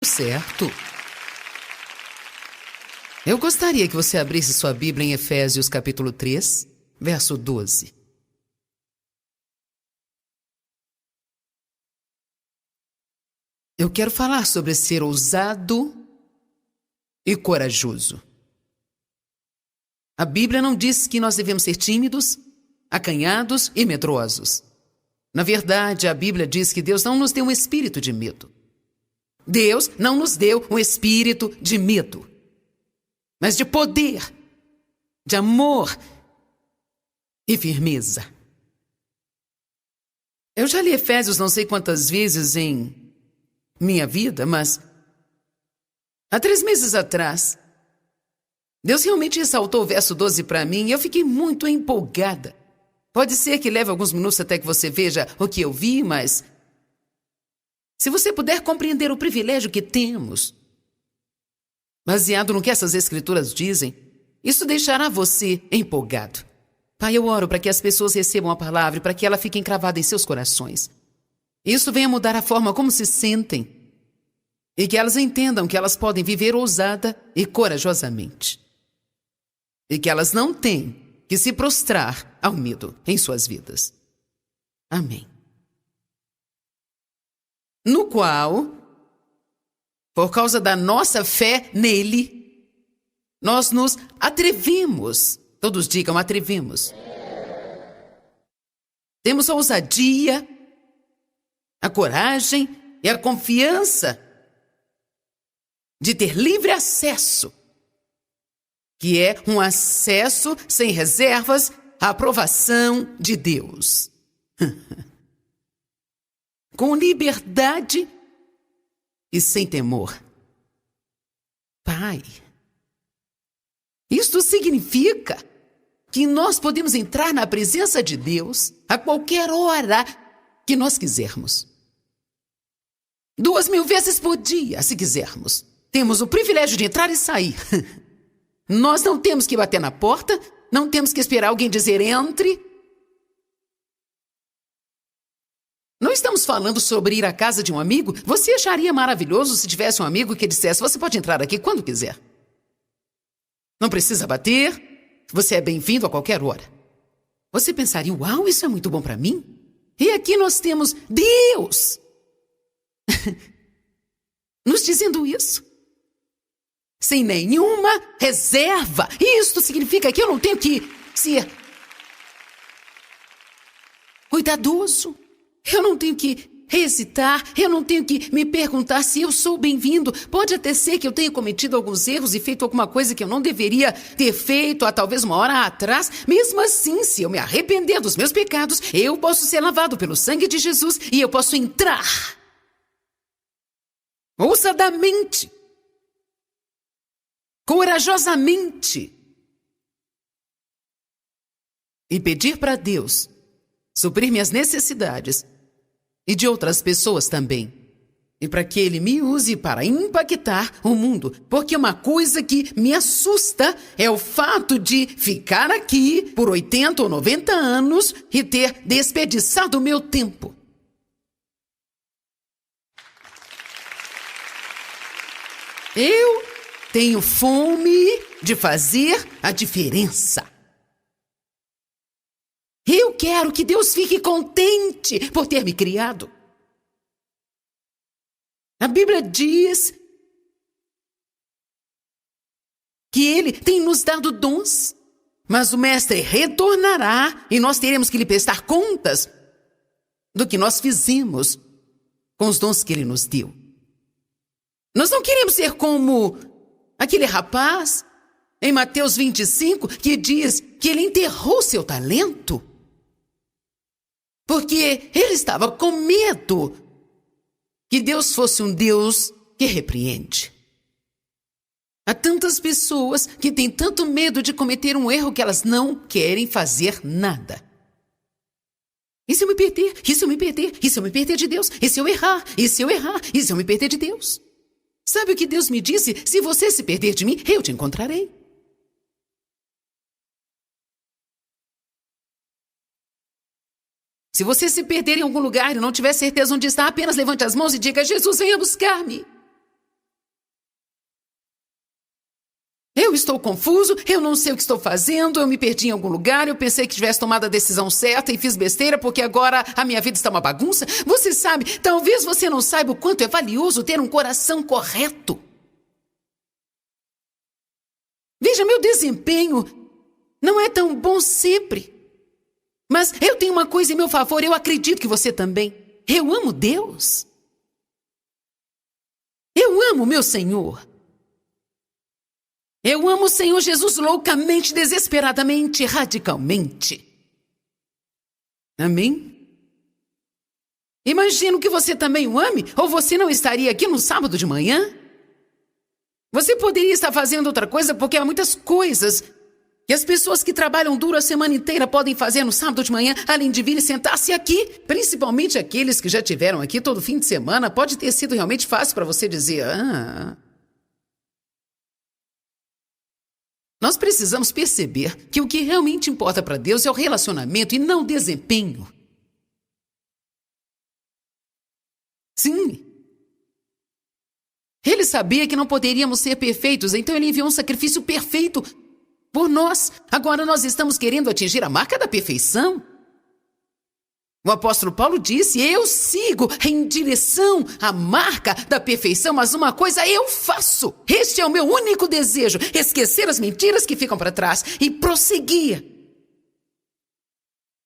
Certo. Eu gostaria que você abrisse sua Bíblia em Efésios capítulo 3, verso 12. Eu quero falar sobre ser ousado e corajoso. A Bíblia não diz que nós devemos ser tímidos, acanhados e medrosos. Na verdade, a Bíblia diz que Deus não nos deu um espírito de medo. Deus não nos deu um espírito de medo, mas de poder, de amor e firmeza. Eu já li Efésios não sei quantas vezes em minha vida, mas há 3 meses atrás, Deus realmente ressaltou o verso 12 para mim e eu fiquei muito empolgada. Pode ser que leve alguns minutos até que você veja o que eu vi, mas se você puder compreender o privilégio que temos, baseado no que essas escrituras dizem, isso deixará você empolgado. Pai, eu oro para que as pessoas recebam a palavra e para que ela fique encravada em seus corações. Isso venha mudar a forma como se sentem e que elas entendam que elas podem viver ousada e corajosamente. E que elas não têm que se prostrar ao medo em suas vidas. Amém. No qual, por causa da nossa fé nele, nós nos atrevemos. Todos digam, atrevemos. Temos a ousadia, a coragem e a confiança de ter livre acesso, que é um acesso sem reservas à aprovação de Deus. Com liberdade e sem temor. Pai, isto significa que nós podemos entrar na presença de Deus a qualquer hora que nós quisermos. 2.000 vezes por dia, se quisermos. Temos o privilégio de entrar e sair. Nós não temos que bater na porta, não temos que esperar alguém dizer entre. Não estamos falando sobre ir à casa de um amigo. Você acharia maravilhoso se tivesse um amigo que dissesse, você pode entrar aqui quando quiser. Não precisa bater, você é bem-vindo a qualquer hora. Você pensaria, uau, isso é muito bom para mim? E aqui nós temos Deus nos dizendo isso. Sem nenhuma reserva. Isto significa que eu não tenho que ser cuidadoso. Eu não tenho que hesitar. Eu não tenho que me perguntar se eu sou bem-vindo. Pode até ser que eu tenha cometido alguns erros e feito alguma coisa que eu não deveria ter feito há talvez uma hora atrás. Mesmo assim, se eu me arrepender dos meus pecados, eu posso ser lavado pelo sangue de Jesus e eu posso entrar ousadamente, corajosamente, e pedir para Deus suprir minhas necessidades e de outras pessoas também. E para que Ele me use para impactar o mundo. Porque uma coisa que me assusta é o fato de ficar aqui por 80 ou 90 anos e ter desperdiçado o meu tempo. Eu tenho fome de fazer a diferença. Eu quero que Deus fique contente por ter me criado. A Bíblia diz que Ele tem nos dado dons, mas o Mestre retornará e nós teremos que lhe prestar contas do que nós fizemos com os dons que Ele nos deu. Nós não queremos ser como aquele rapaz em Mateus 25 que diz que ele enterrou seu talento porque ele estava com medo que Deus fosse um Deus que repreende. Há tantas pessoas que têm tanto medo de cometer um erro que elas não querem fazer nada. E se eu me perder? E se eu me perder? E se eu me perder de Deus? E se eu errar? E se eu errar? E se eu me perder de Deus? Sabe o que Deus me disse? Se você se perder de mim, eu te encontrarei. Se você se perder em algum lugar e não tiver certeza onde está, apenas levante as mãos e diga, Jesus, venha buscar-me. Eu estou confuso, eu não sei o que estou fazendo, eu me perdi em algum lugar, eu pensei que tivesse tomado a decisão certa e fiz besteira porque agora a minha vida está uma bagunça. Você sabe, talvez você não saiba o quanto é valioso ter um coração correto. Veja, meu desempenho não é tão bom sempre. Mas eu tenho uma coisa em meu favor, eu acredito que você também. Eu amo Deus. Eu amo meu Senhor. Eu amo o Senhor Jesus loucamente, desesperadamente, radicalmente. Amém? Imagino que você também o ame, ou você não estaria aqui no sábado de manhã? Você poderia estar fazendo outra coisa, porque há muitas coisas que as pessoas que trabalham duro a semana inteira podem fazer no sábado de manhã, além de vir e sentar-se aqui. Principalmente aqueles que já tiveram aqui todo fim de semana. Pode ter sido realmente fácil para você dizer... Nós precisamos perceber que o que realmente importa para Deus é o relacionamento e não o desempenho. Sim. Ele sabia que não poderíamos ser perfeitos, então ele enviou um sacrifício perfeito por nós. Agora nós estamos querendo atingir a marca da perfeição. O apóstolo Paulo disse, eu sigo em direção à marca da perfeição, mas uma coisa eu faço. Este é o meu único desejo, esquecer as mentiras que ficam para trás e prosseguir.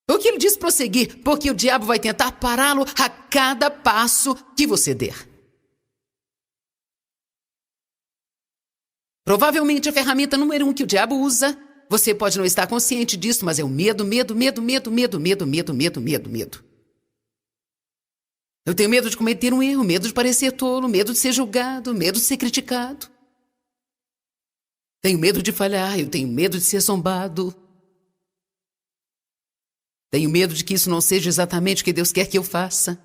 Por que ele diz prosseguir? Porque o diabo vai tentar pará-lo a cada passo que você der. Provavelmente a ferramenta número 1 que o diabo usa, você pode não estar consciente disso, mas é o medo, medo, medo, medo, medo, medo, medo, medo, medo, medo. Eu tenho medo de cometer um erro, medo de parecer tolo, medo de ser julgado, medo de ser criticado. Tenho medo de falhar, eu tenho medo de ser zombado. Tenho medo de que isso não seja exatamente o que Deus quer que eu faça.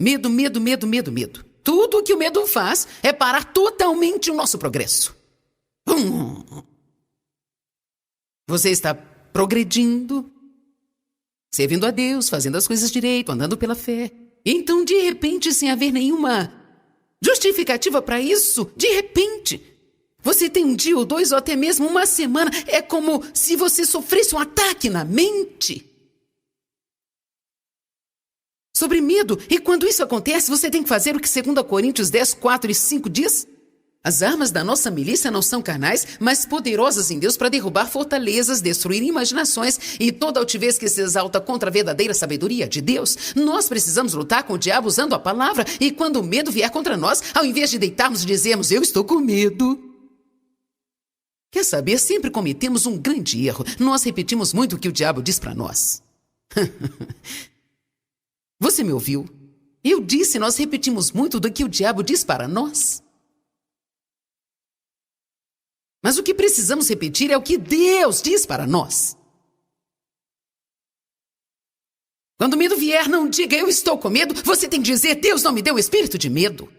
Medo, medo, medo, medo, medo. Tudo o que o medo faz é parar totalmente o nosso progresso. Você está progredindo, servindo a Deus, fazendo as coisas direito, andando pela fé. Então, de repente, sem haver nenhuma justificativa para isso, de repente, você tem um dia ou dois ou até mesmo uma semana. É como se você sofresse um ataque na mente sobre medo. E quando isso acontece, você tem que fazer o que 2 Coríntios 10, 4 e 5 diz. As armas da nossa milícia não são carnais, mas poderosas em Deus para derrubar fortalezas, destruir imaginações e toda altivez que se exalta contra a verdadeira sabedoria de Deus. Nós precisamos lutar com o diabo usando a palavra, e quando o medo vier contra nós, ao invés de deitarmos e dizermos, eu estou com medo. Quer saber? Sempre cometemos um grande erro. Nós repetimos muito o que o diabo diz para nós. Você me ouviu? Eu disse, nós repetimos muito do que o diabo diz para nós. Mas o que precisamos repetir é o que Deus diz para nós. Quando o medo vier, não diga, eu estou com medo. Você tem que dizer, Deus não me deu espírito de medo.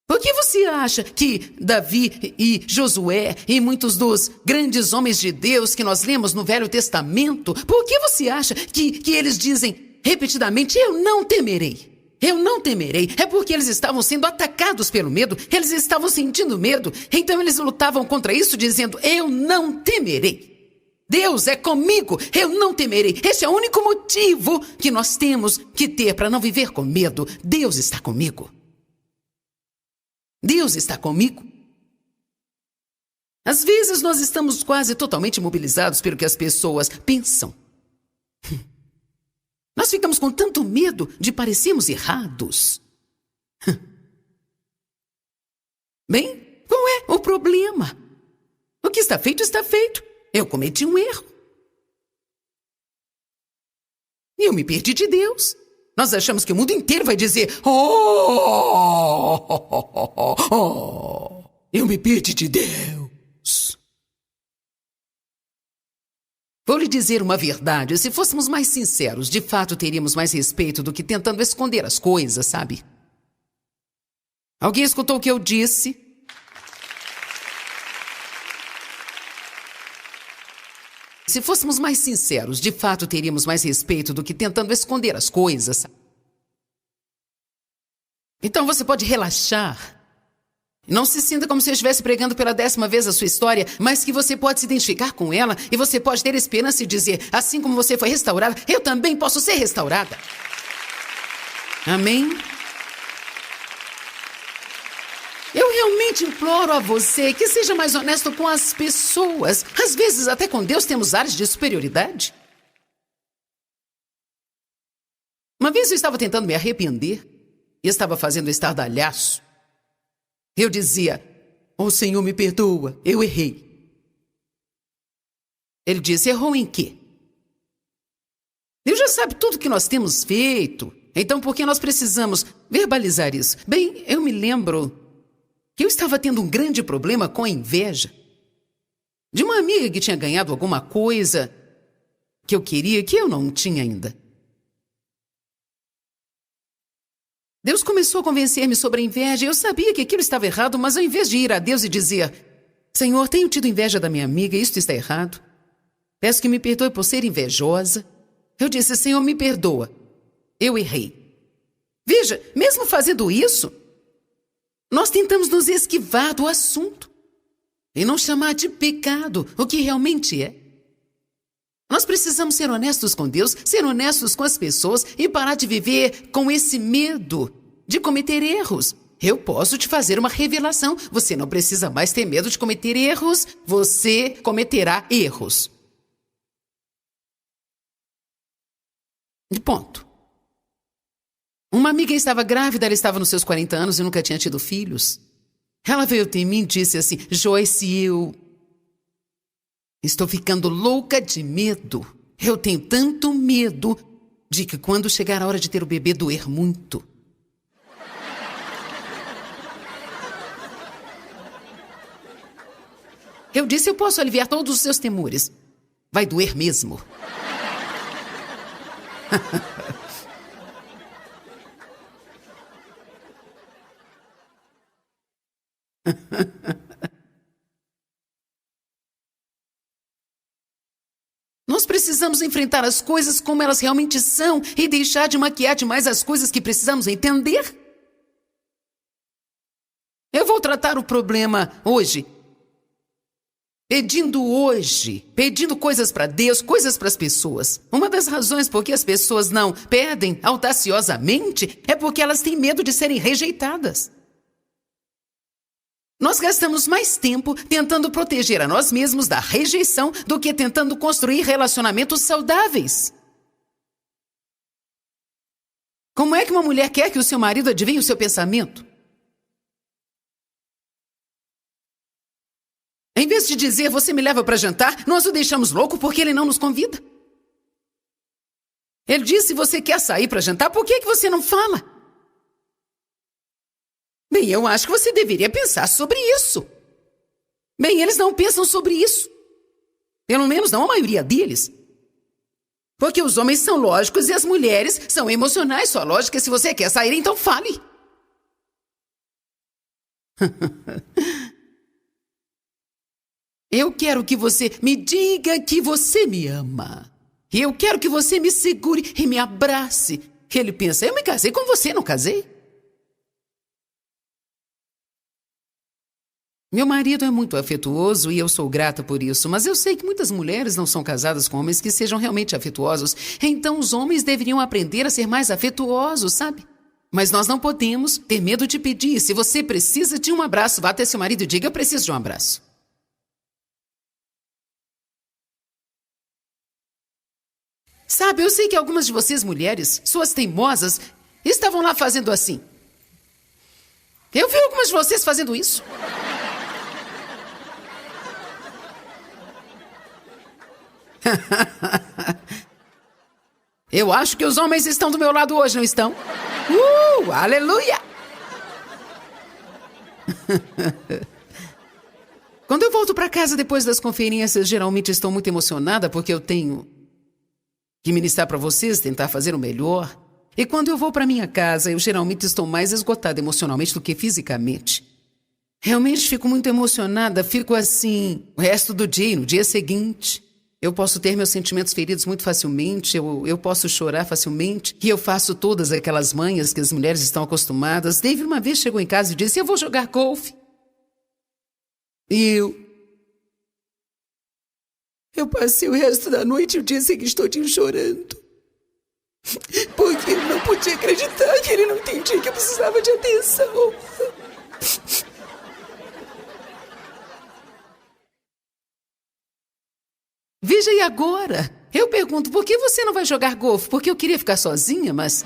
Por que você acha que Davi e Josué e muitos dos grandes homens de Deus que nós lemos no Velho Testamento, por que você acha que eles dizem repetidamente, eu não temerei? Eu não temerei. É porque eles estavam sendo atacados pelo medo. Eles estavam sentindo medo. Então eles lutavam contra isso dizendo, eu não temerei. Deus é comigo. Eu não temerei. Este é o único motivo que nós temos que ter para não viver com medo. Deus está comigo. Deus está comigo. Às vezes nós estamos quase totalmente imobilizados pelo que as pessoas pensam. Nós ficamos com tanto medo de parecermos errados. Bem, qual é o problema? O que está feito, está feito. Eu cometi um erro. E eu me perdi de Deus. Nós achamos que o mundo inteiro vai dizer, eu me perdi de Deus. Vou lhe dizer uma verdade, se fôssemos mais sinceros, de fato teríamos mais respeito do que tentando esconder as coisas, sabe? Alguém escutou o que eu disse? Se fôssemos mais sinceros, de fato teríamos mais respeito do que tentando esconder as coisas, sabe? Então você pode relaxar. Não se sinta como se eu estivesse pregando pela 10ª vez a sua história, mas que você pode se identificar com ela e você pode ter esperança e dizer, assim como você foi restaurada, eu também posso ser restaurada. Amém? Eu realmente imploro a você que seja mais honesto com as pessoas. Às vezes, até com Deus, temos áreas de superioridade. Uma vez eu estava tentando me arrepender e estava fazendo estardalhaço. Eu dizia, oh Senhor, me perdoa, eu errei. Ele disse, errou em quê? Deus já sabe tudo que nós temos feito. Então, por que nós precisamos verbalizar isso? Bem, eu me lembro que eu estava tendo um grande problema com a inveja de uma amiga que tinha ganhado alguma coisa que eu queria que eu não tinha ainda. Deus começou a convencer-me sobre a inveja e eu sabia que aquilo estava errado, mas ao invés de ir a Deus e dizer, Senhor, tenho tido inveja da minha amiga, isto está errado. Peço que me perdoe por ser invejosa. Eu disse, Senhor, me perdoa. Eu errei. Veja, mesmo fazendo isso, nós tentamos nos esquivar do assunto e não chamar de pecado o que realmente é. Nós precisamos ser honestos com Deus, ser honestos com as pessoas e parar de viver com esse medo de cometer erros. Eu posso te fazer uma revelação. Você não precisa mais ter medo de cometer erros. Você cometerá erros. E ponto. Uma amiga estava grávida, ela estava nos seus 40 anos e nunca tinha tido filhos. Ela veio até mim e disse assim, Joyce, eu estou ficando louca de medo. Eu tenho tanto medo de que quando chegar a hora de ter o bebê doer muito. Eu disse, eu posso aliviar todos os seus temores. Vai doer mesmo. Nós precisamos enfrentar as coisas como elas realmente são e deixar de maquiar demais as coisas que precisamos entender. Eu vou tratar o problema hoje, pedindo coisas para Deus, coisas para as pessoas. Uma das razões por que as pessoas não pedem audaciosamente é porque elas têm medo de serem rejeitadas. Nós gastamos mais tempo tentando proteger a nós mesmos da rejeição do que tentando construir relacionamentos saudáveis. Como é que uma mulher quer que o seu marido adivinhe o seu pensamento? Em vez de dizer, você me leva para jantar, nós o deixamos louco porque ele não nos convida. Ele disse, você quer sair para jantar, por que você não fala? Bem, eu acho que você deveria pensar sobre isso. Bem, eles não pensam sobre isso. Pelo menos não a maioria deles. Porque os homens são lógicos e as mulheres são emocionais. Sua lógica é se você quer sair, então fale. Eu quero que você me diga que você me ama. Eu quero que você me segure e me abrace. Ele pensa, eu me casei com você, não casei? Meu marido é muito afetuoso e eu sou grata por isso, mas eu sei que muitas mulheres não são casadas com homens que sejam realmente afetuosos. Então os homens deveriam aprender a ser mais afetuosos, sabe? Mas nós não podemos ter medo de pedir. Se você precisa de um abraço, vá até seu marido e diga, eu preciso de um abraço. Sabe, eu sei que algumas de vocês mulheres, suas teimosas, estavam lá fazendo assim. Eu vi algumas de vocês fazendo isso. Eu acho que os homens estão do meu lado hoje, não estão? Aleluia! Quando eu volto para casa depois das conferências, geralmente estou muito emocionada porque eu tenho que ministrar para vocês, tentar fazer o melhor. E quando eu vou para minha casa, eu geralmente estou mais esgotada emocionalmente do que fisicamente. Realmente fico muito emocionada, fico assim o resto do dia e no dia seguinte. Eu posso ter meus sentimentos feridos muito facilmente, eu posso chorar facilmente, e eu faço todas aquelas manhas que as mulheres estão acostumadas. David uma vez chegou em casa e disse, eu vou jogar golfe. E eu passei o resto da noite e o dia seguinte todinho chorando. Porque eu não podia acreditar que ele não entendia que eu precisava de atenção. Veja, e agora? Eu pergunto, por que você não vai jogar golfe? Porque eu queria ficar sozinha, mas...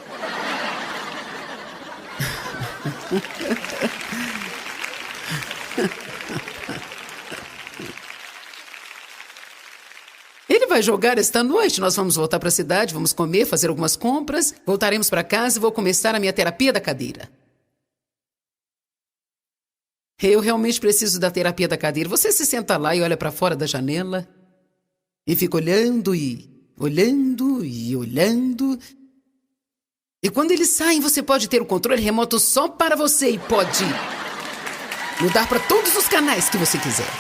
Ele vai jogar esta noite. Nós vamos voltar para a cidade, vamos comer, fazer algumas compras, voltaremos para casa e vou começar a minha terapia da cadeira. Eu realmente preciso da terapia da cadeira. Você se senta lá e olha para fora da janela e fica olhando e olhando e olhando. E quando eles saem, você pode ter o controle remoto só para você e pode mudar para todos os canais que você quiser.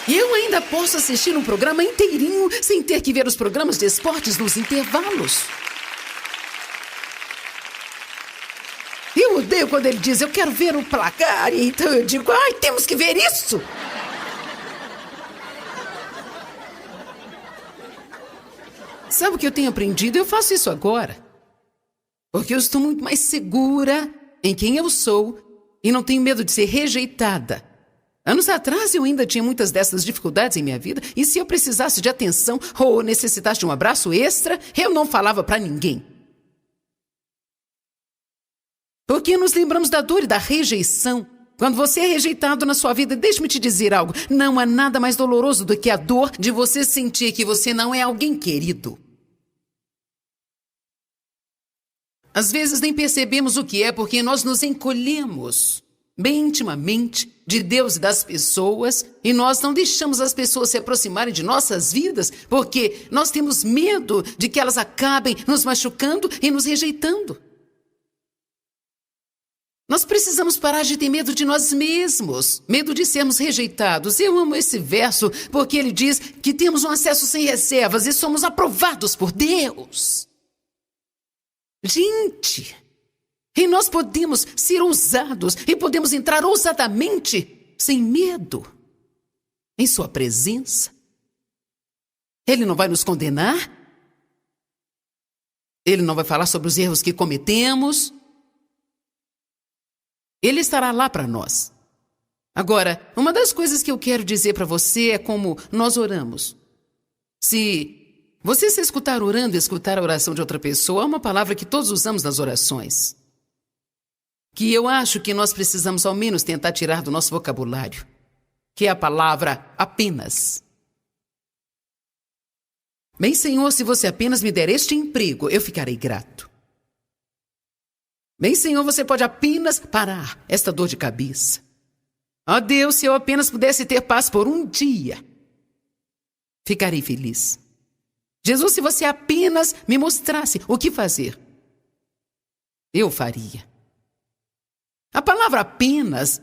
E eu ainda posso assistir um programa inteirinho sem ter que ver os programas de esportes nos intervalos. Eu odeio quando ele diz, eu quero ver o placar, e então eu digo, ai, temos que ver isso! Sabe o que eu tenho aprendido? Eu faço isso agora. Porque eu estou muito mais segura em quem eu sou e não tenho medo de ser rejeitada. Anos atrás eu ainda tinha muitas dessas dificuldades em minha vida e se eu precisasse de atenção ou necessitasse de um abraço extra, eu não falava para ninguém. Porque nos lembramos da dor e da rejeição. Quando você é rejeitado na sua vida, deixe-me te dizer algo, não há nada mais doloroso do que a dor de você sentir que você não é alguém querido. Às vezes nem percebemos o que é porque nós nos encolhemos bem intimamente de Deus e das pessoas e nós não deixamos as pessoas se aproximarem de nossas vidas porque nós temos medo de que elas acabem nos machucando e nos rejeitando. Nós precisamos parar de ter medo de nós mesmos, medo de sermos rejeitados. Eu amo esse verso porque ele diz que temos um acesso sem reservas e somos aprovados por Deus. Gente, e nós podemos ser ousados e podemos entrar ousadamente, sem medo, em sua presença. Ele não vai nos condenar. Ele não vai falar sobre os erros que cometemos. Ele estará lá para nós. Agora, uma das coisas que eu quero dizer para você é como nós oramos. Se você se escutar orando e escutar a oração de outra pessoa, é uma palavra que todos usamos nas orações. Que eu acho que nós precisamos ao menos tentar tirar do nosso vocabulário. Que é a palavra apenas. Bem, Senhor, se você apenas me der este emprego, eu ficarei grato. Bem, Senhor, você pode apenas parar esta dor de cabeça. Ó Deus, se eu apenas pudesse ter paz por um dia, ficarei feliz. Jesus, se você apenas me mostrasse o que fazer, eu faria. A palavra apenas,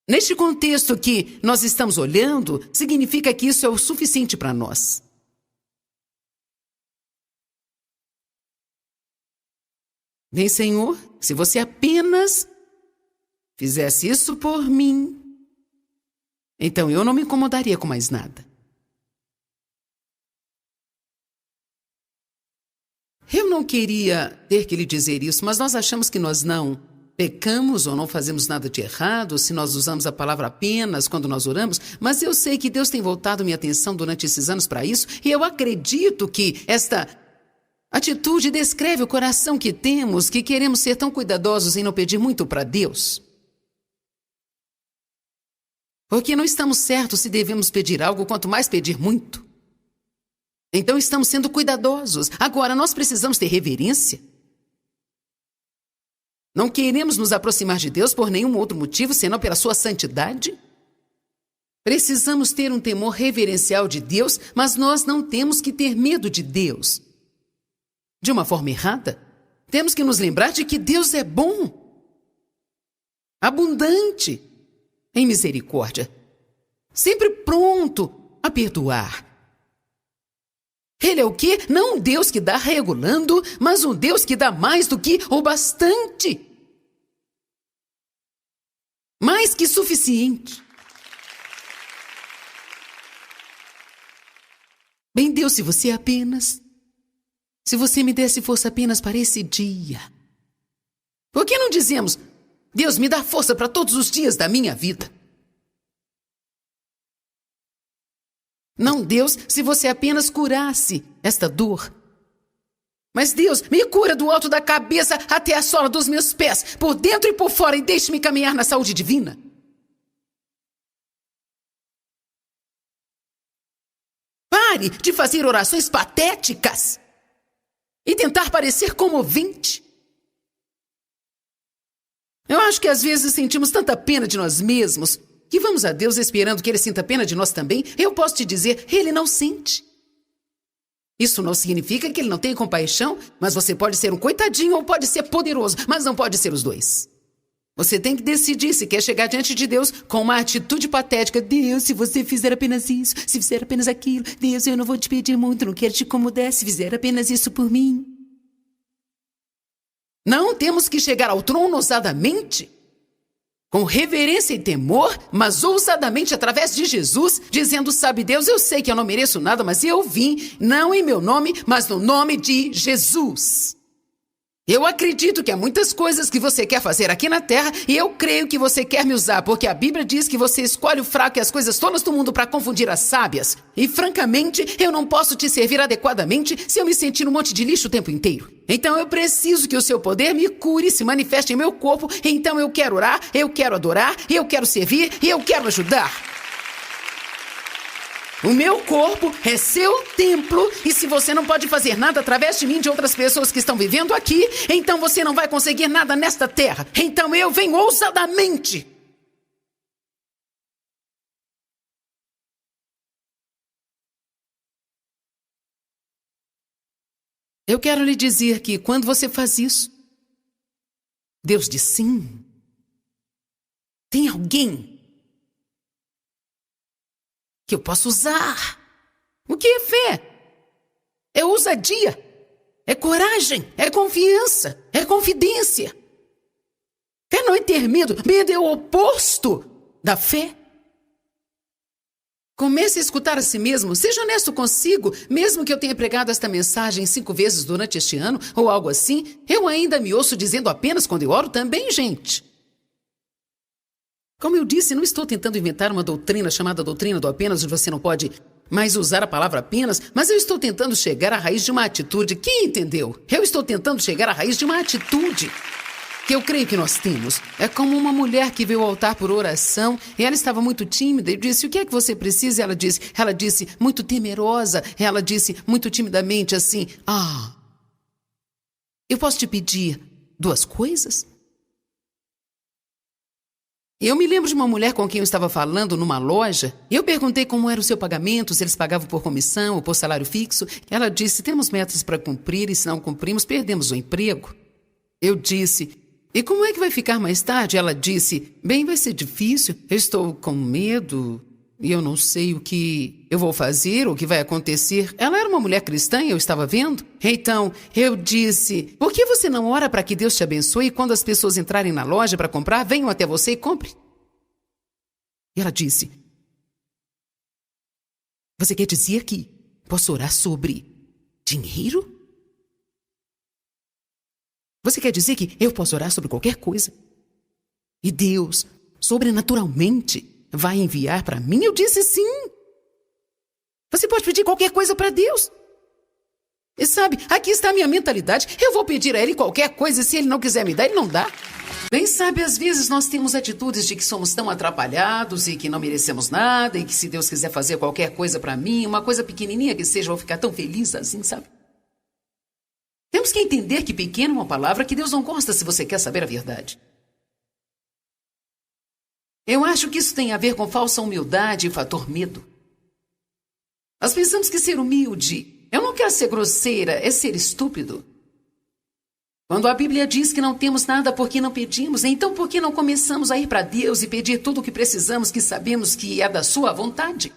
neste contexto que nós estamos olhando, significa que isso é o suficiente para nós. Bem, Senhor, se você apenas fizesse isso por mim, então eu não me incomodaria com mais nada. Eu não queria ter que lhe dizer isso, mas nós achamos que nós não pecamos ou não fazemos nada de errado se nós usamos a palavra apenas quando nós oramos, mas eu sei que Deus tem voltado minha atenção durante esses anos para isso e eu acredito que esta atitude descreve o coração que temos, que queremos ser tão cuidadosos em não pedir muito para Deus. Porque não estamos certos se devemos pedir algo, quanto mais pedir muito. Então estamos sendo cuidadosos. Agora, nós precisamos ter reverência. Não queremos nos aproximar de Deus por nenhum outro motivo, senão pela sua santidade. Precisamos ter um temor reverencial de Deus, mas nós não temos que ter medo de Deus. De uma forma errada, temos que nos lembrar de que Deus é bom, abundante em misericórdia, sempre pronto a perdoar. Ele é o quê? Não um Deus que dá regulando, mas um Deus que dá mais do que o bastante. Mais que suficiente. Bem, Deus, se você me desse força apenas para esse dia. Por que não dizemos, Deus, me dá força para todos os dias da minha vida? Não, Deus, se você apenas curasse esta dor. Mas Deus, me cura do alto da cabeça até a sola dos meus pés, por dentro e por fora, e deixe-me caminhar na saúde divina. Pare de fazer orações patéticas e tentar parecer comovente. Eu acho que às vezes sentimos tanta pena de nós mesmos que vamos a Deus esperando que Ele sinta pena de nós também. Eu posso te dizer, Ele não sente. Isso não significa que Ele não tenha compaixão, mas você pode ser um coitadinho ou pode ser poderoso, mas não pode ser os dois. Você tem que decidir se quer chegar diante de Deus com uma atitude patética. Deus, se você fizer apenas isso, se fizer apenas aquilo, Deus, eu não vou te pedir muito, não quero te incomodar, se fizer apenas isso por mim. Não temos que chegar ao trono ousadamente, com reverência e temor, mas ousadamente através de Jesus, dizendo, sabe Deus, eu sei que eu não mereço nada, mas eu vim, não em meu nome, mas no nome de Jesus. Eu acredito que há muitas coisas que você quer fazer aqui na terra e eu creio que você quer me usar, porque a Bíblia diz que você escolhe o fraco e as coisas tolas do mundo para confundir as sábias. E francamente, eu não posso te servir adequadamente se eu me sentir um monte de lixo o tempo inteiro. Então eu preciso que o seu poder me cure e se manifeste em meu corpo. Então eu quero orar, eu quero adorar, eu quero servir e eu quero ajudar. O meu corpo é seu templo e se você não pode fazer nada através de mim, de outras pessoas que estão vivendo aqui, então você não vai conseguir nada nesta terra. Então eu venho ousadamente. Eu quero lhe dizer que quando você faz isso, Deus diz sim. Tem alguém que eu posso usar. O que é fé? É ousadia, é coragem, é confiança, é confidência. Fé não é ter medo, medo é o oposto da fé. Comece a escutar a si mesmo, seja honesto consigo, mesmo que eu tenha pregado esta mensagem 5 vezes durante este ano, ou algo assim, eu ainda me ouço dizendo apenas quando eu oro também, gente. Como eu disse, não estou tentando inventar uma doutrina chamada doutrina do apenas, onde você não pode mais usar a palavra apenas, mas eu estou tentando chegar à raiz de uma atitude. Quem entendeu? Eu estou tentando chegar à raiz de uma atitude que eu creio que nós temos. É como uma mulher que veio ao altar por oração e ela estava muito tímida. Eu disse, o que é que você precisa? Ela disse, muito temerosa. Ela disse, muito timidamente, assim, eu posso te pedir 2 coisas? Eu me lembro de uma mulher com quem eu estava falando numa loja e eu perguntei como era o seu pagamento, se eles pagavam por comissão ou por salário fixo. Ela disse, temos metas para cumprir e se não cumprimos, perdemos o emprego. Eu disse, e como é que vai ficar mais tarde? Ela disse, bem, vai ser difícil, eu estou com medo e eu não sei o que eu vou fazer, o que vai acontecer. Ela era uma mulher cristã e eu estava vendo. Então, eu disse, por que você não ora para que Deus te abençoe e quando as pessoas entrarem na loja para comprar, venham até você e compre? E ela disse, você quer dizer que posso orar sobre dinheiro? Você quer dizer que eu posso orar sobre qualquer coisa? E Deus, sobrenaturalmente, vai enviar para mim? Eu disse sim. Você pode pedir qualquer coisa para Deus. E sabe, aqui está a minha mentalidade. Eu vou pedir a Ele qualquer coisa e se Ele não quiser me dar, Ele não dá. Bem, sabe, às vezes nós temos atitudes de que somos tão atrapalhados e que não merecemos nada e que se Deus quiser fazer qualquer coisa para mim, uma coisa pequenininha que seja, eu vou ficar tão feliz assim, sabe? Temos que entender que pequeno é uma palavra que Deus não gosta se você quer saber a verdade. Eu acho que isso tem a ver com falsa humildade e fator medo. Nós pensamos que ser humilde, eu não quero ser grosseira, é ser estúpido. Quando a Bíblia diz que não temos nada porque não pedimos, então por que não começamos a ir para Deus e pedir tudo o que precisamos, que sabemos que é da sua vontade?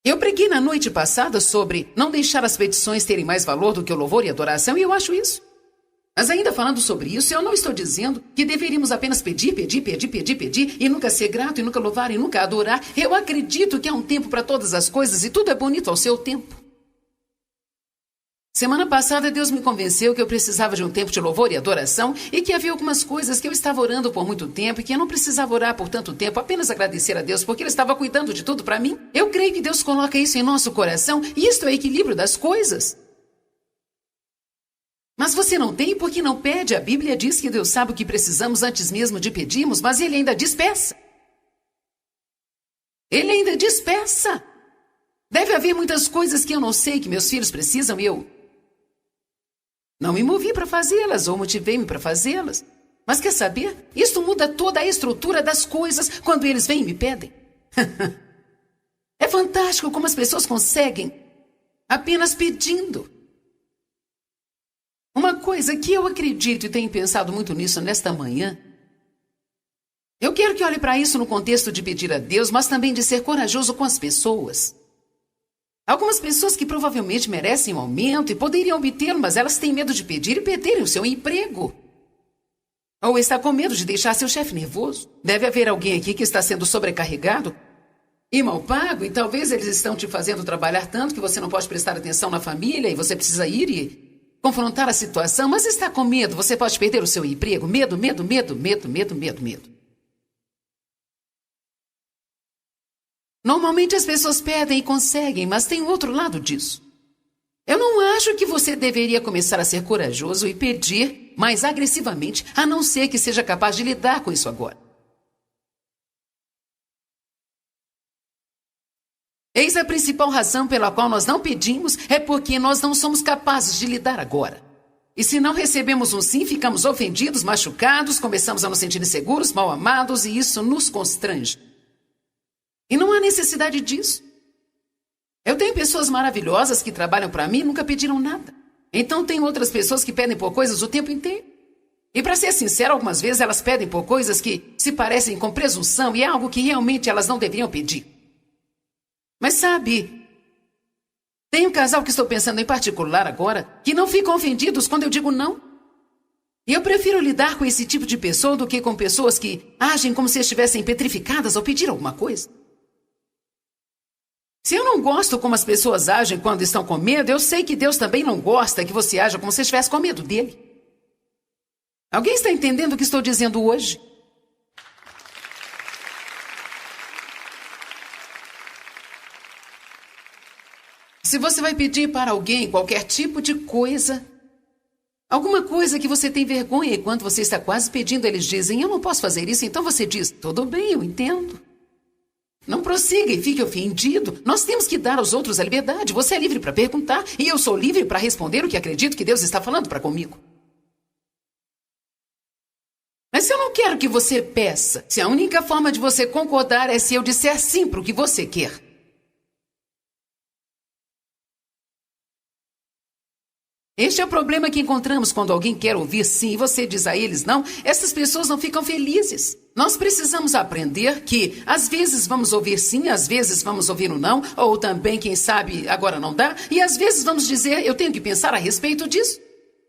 Eu preguei na noite passada sobre não deixar as petições terem mais valor do que o louvor e adoração, e eu acho isso. Mas ainda falando sobre isso, eu não estou dizendo que deveríamos apenas pedir e nunca ser grato, e nunca louvar, e nunca adorar. Eu acredito que há um tempo para todas as coisas e tudo é bonito ao seu tempo. Semana passada, Deus me convenceu que eu precisava de um tempo de louvor e adoração e que havia algumas coisas que eu estava orando por muito tempo e que eu não precisava orar por tanto tempo, apenas agradecer a Deus porque Ele estava cuidando de tudo para mim. Eu creio que Deus coloca isso em nosso coração e isto é o equilíbrio das coisas. Mas você não tem porque não pede. A Bíblia diz que Deus sabe o que precisamos antes mesmo de pedirmos, mas Ele ainda despeça. Ele ainda despeça. Deve haver muitas coisas que eu não sei que meus filhos precisam e eu não me movi para fazê-las ou motivei-me para fazê-las. Mas quer saber? Isso muda toda a estrutura das coisas quando eles vêm e me pedem. É fantástico como as pessoas conseguem apenas pedindo. Uma coisa que eu acredito e tenho pensado muito nisso nesta manhã, eu quero que olhe para isso no contexto de pedir a Deus, mas também de ser corajoso com as pessoas. Algumas pessoas que provavelmente merecem um aumento e poderiam obtê-lo, mas elas têm medo de pedir e perderem o seu emprego. Ou está com medo de deixar seu chefe nervoso. Deve haver alguém aqui que está sendo sobrecarregado e mal pago, e talvez eles estão te fazendo trabalhar tanto que você não pode prestar atenção na família e você precisa ir e confrontar a situação, mas está com medo, você pode perder o seu emprego. Medo. Normalmente as pessoas pedem e conseguem, mas tem outro lado disso. Eu não acho que você deveria começar a ser corajoso e pedir mais agressivamente, a não ser que seja capaz de lidar com isso agora. Eis a principal razão pela qual nós não pedimos, é porque nós não somos capazes de lidar agora. E se não recebemos um sim, ficamos ofendidos, machucados, começamos a nos sentir inseguros, mal amados, e isso nos constrange. E não há necessidade disso. Eu tenho pessoas maravilhosas que trabalham para mim e nunca pediram nada. Então tem outras pessoas que pedem por coisas o tempo inteiro. E para ser sincero, algumas vezes elas pedem por coisas que se parecem com presunção e é algo que realmente elas não deveriam pedir. Mas sabe, tem um casal que estou pensando em particular agora que não ficam ofendidos quando eu digo não. E eu prefiro lidar com esse tipo de pessoa do que com pessoas que agem como se estivessem petrificadas ao pedir alguma coisa. Se eu não gosto como as pessoas agem quando estão com medo, eu sei que Deus também não gosta que você haja como se estivesse com medo dele. Alguém está entendendo o que estou dizendo hoje? Se você vai pedir para alguém qualquer tipo de coisa, alguma coisa que você tem vergonha e quando você está quase pedindo, eles dizem, eu não posso fazer isso, então você diz, tudo bem, eu entendo. Não prossiga e fique ofendido. Nós temos que dar aos outros a liberdade. Você é livre para perguntar e eu sou livre para responder o que acredito que Deus está falando para comigo. Mas se eu não quero que você peça, se a única forma de você concordar é se eu disser sim para o que você quer. Este é o problema que encontramos quando alguém quer ouvir sim e você diz a eles não. Essas pessoas não ficam felizes. Nós precisamos aprender que às vezes vamos ouvir sim, às vezes vamos ouvir um não, ou também, quem sabe, agora não dá, e às vezes vamos dizer, eu tenho que pensar a respeito disso.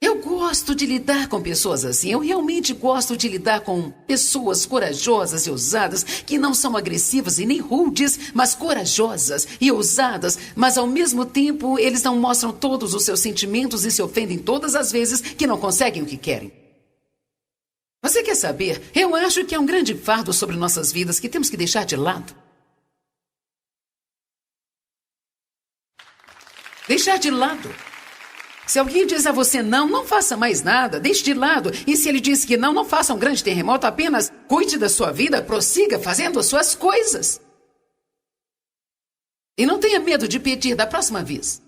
Eu gosto de lidar com pessoas assim, eu realmente gosto de lidar com pessoas corajosas e ousadas, que não são agressivas e nem rudes, mas corajosas e ousadas, mas ao mesmo tempo eles não mostram todos os seus sentimentos e se ofendem todas as vezes que não conseguem o que querem. Você quer saber? Eu acho que é um grande fardo sobre nossas vidas que temos que deixar de lado. Deixar de lado. Se alguém diz a você não, não faça mais nada, deixe de lado. E se ele diz que não, não faça um grande terremoto, apenas cuide da sua vida, prossiga fazendo as suas coisas. E não tenha medo de pedir da próxima vez.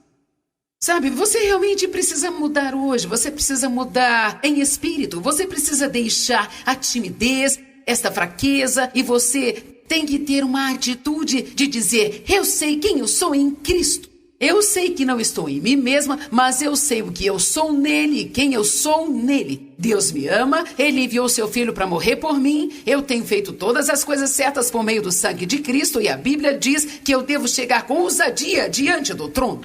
Sabe, você realmente precisa mudar hoje, você precisa mudar em espírito, você precisa deixar a timidez, esta fraqueza, e você tem que ter uma atitude de dizer, eu sei quem eu sou em Cristo. Eu sei que não estou em mim mesma, mas eu sei o que eu sou nele, quem eu sou nele. Deus me ama, ele enviou seu filho para morrer por mim, eu tenho feito todas as coisas certas por meio do sangue de Cristo e a Bíblia diz que eu devo chegar com ousadia diante do trono.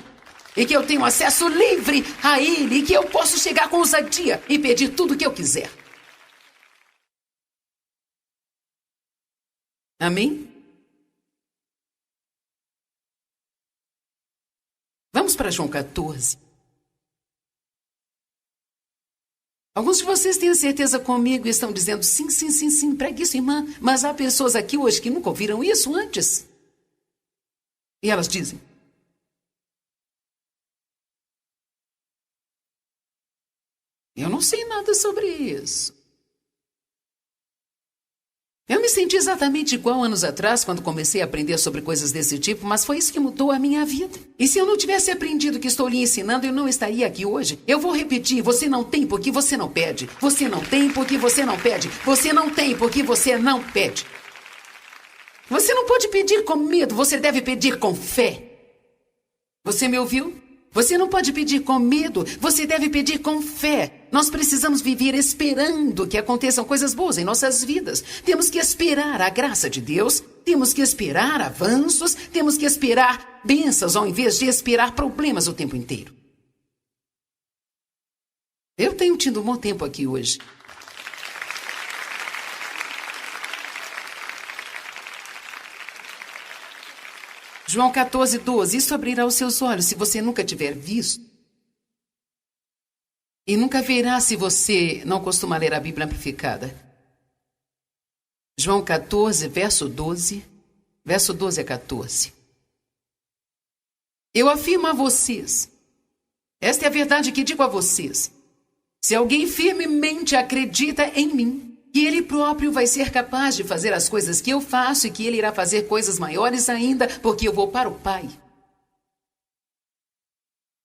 E que eu tenho acesso livre a Ele. E que eu posso chegar com ousadia e pedir tudo o que eu quiser. Amém? Vamos para João 14. Alguns de vocês têm certeza comigo e estão dizendo sim, sim, sim, sim, pregue isso, irmã. Mas há pessoas aqui hoje que nunca ouviram isso antes. E elas dizem: eu não sei nada sobre isso. Eu me senti exatamente igual anos atrás, quando comecei a aprender sobre coisas desse tipo, mas foi isso que mudou a minha vida. E se eu não tivesse aprendido o que estou lhe ensinando, eu não estaria aqui hoje. Eu vou repetir: você não tem porque você não pede. Você não tem porque você não pede. Você não tem porque você não pede. Você não pode pedir com medo, você deve pedir com fé. Você me ouviu? Você não pode pedir com medo, você deve pedir com fé. Nós precisamos viver esperando que aconteçam coisas boas em nossas vidas. Temos que esperar a graça de Deus, temos que esperar avanços, temos que esperar bênçãos ao invés de esperar problemas o tempo inteiro. Eu tenho tido um bom tempo aqui hoje. João 14, 12. Isso abrirá os seus olhos se você nunca tiver visto. E nunca verá se você não costuma ler a Bíblia amplificada. João 14, verso 12. Verso 12 a 14. Eu afirmo a vocês, esta é a verdade que digo a vocês. Se alguém firmemente acredita em mim, que ele próprio vai ser capaz de fazer as coisas que eu faço e que ele irá fazer coisas maiores ainda, porque eu vou para o Pai.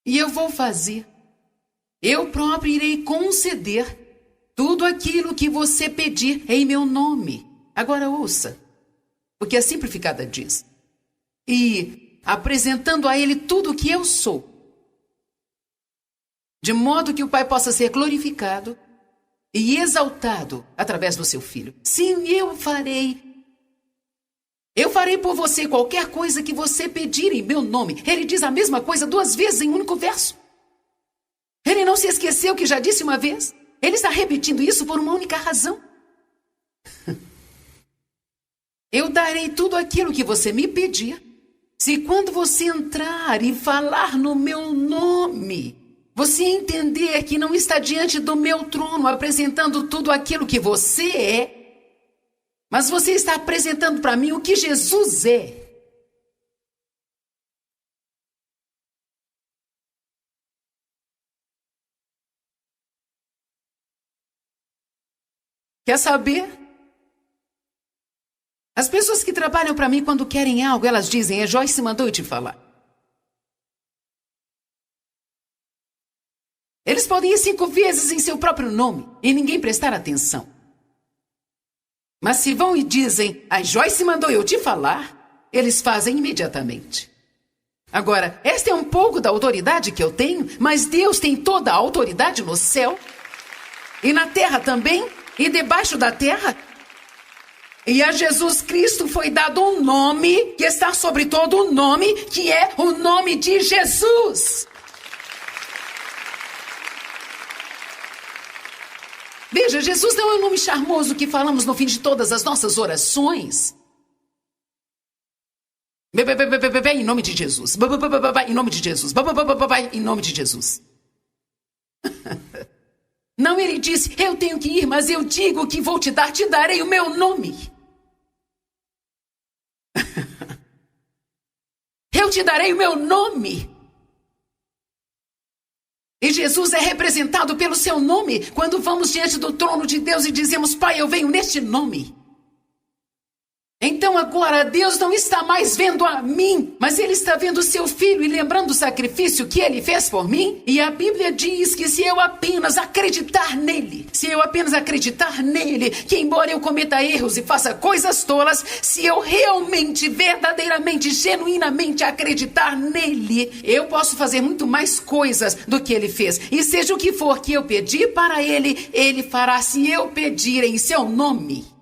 E eu vou fazer. Eu próprio irei conceder tudo aquilo que você pedir em meu nome. Agora ouça, porque a simplificada diz: e apresentando a ele tudo o que eu sou, de modo que o Pai possa ser glorificado e exaltado através do seu Filho. Sim, eu farei. Eu farei por você qualquer coisa que você pedir em meu nome. Ele diz a mesma coisa 2 vezes em um único verso. Ele não se esqueceu que já disse uma vez. Ele está repetindo isso por uma única razão. Eu darei tudo aquilo que você me pedir, se quando você entrar e falar no meu nome, você entender que não está diante do meu trono apresentando tudo aquilo que você é, mas você está apresentando para mim o que Jesus é. Quer saber? As pessoas que trabalham para mim, quando querem algo, elas dizem: é Joyce mandou eu te falar. Eles podem ir 5 vezes em seu próprio nome e ninguém prestar atenção. Mas se vão e dizem: a Joyce mandou eu te falar, eles fazem imediatamente. Agora, esta é um pouco da autoridade que eu tenho, mas Deus tem toda a autoridade no céu e na terra também e debaixo da terra. E a Jesus Cristo foi dado um nome que está sobre todo o nome, que é o nome de Jesus. Veja, Jesus não é um nome charmoso que falamos no fim de todas as nossas orações. Em nome de Jesus. Em nome de Jesus. Em nome de Jesus. Não, ele disse: eu tenho que ir, mas eu digo que vou te darei o meu nome. Eu te darei o meu nome. E Jesus é representado pelo seu nome quando vamos diante do trono de Deus e dizemos: Pai, eu venho neste nome. Então agora Deus não está mais vendo a mim, mas Ele está vendo o seu Filho e lembrando o sacrifício que Ele fez por mim. E a Bíblia diz que se eu apenas acreditar nele, que embora eu cometa erros e faça coisas tolas, se eu realmente, verdadeiramente, genuinamente acreditar nele, eu posso fazer muito mais coisas do que Ele fez. E seja o que for que eu pedir para Ele, Ele fará se eu pedir em seu nome.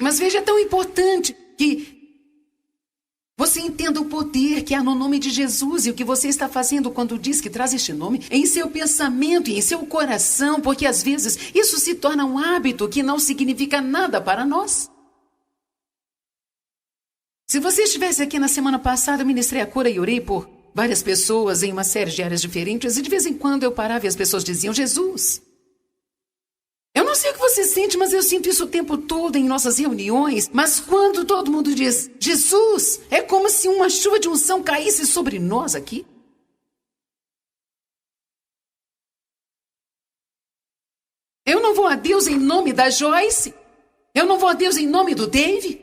Mas veja, é tão importante que você entenda o poder que há no nome de Jesus e o que você está fazendo quando diz que traz este nome em seu pensamento e em seu coração, porque às vezes isso se torna um hábito que não significa nada para nós. Se você estivesse aqui na semana passada, eu ministrei a cura e orei por várias pessoas em uma série de áreas diferentes e de vez em quando eu parava e as pessoas diziam, Jesus. Eu não sei o que você sente, mas eu sinto isso o tempo todo em nossas reuniões. Mas quando todo mundo diz, Jesus, é como se uma chuva de unção caísse sobre nós aqui. Eu não vou a Deus em nome da Joyce. Eu não vou a Deus em nome do Dave.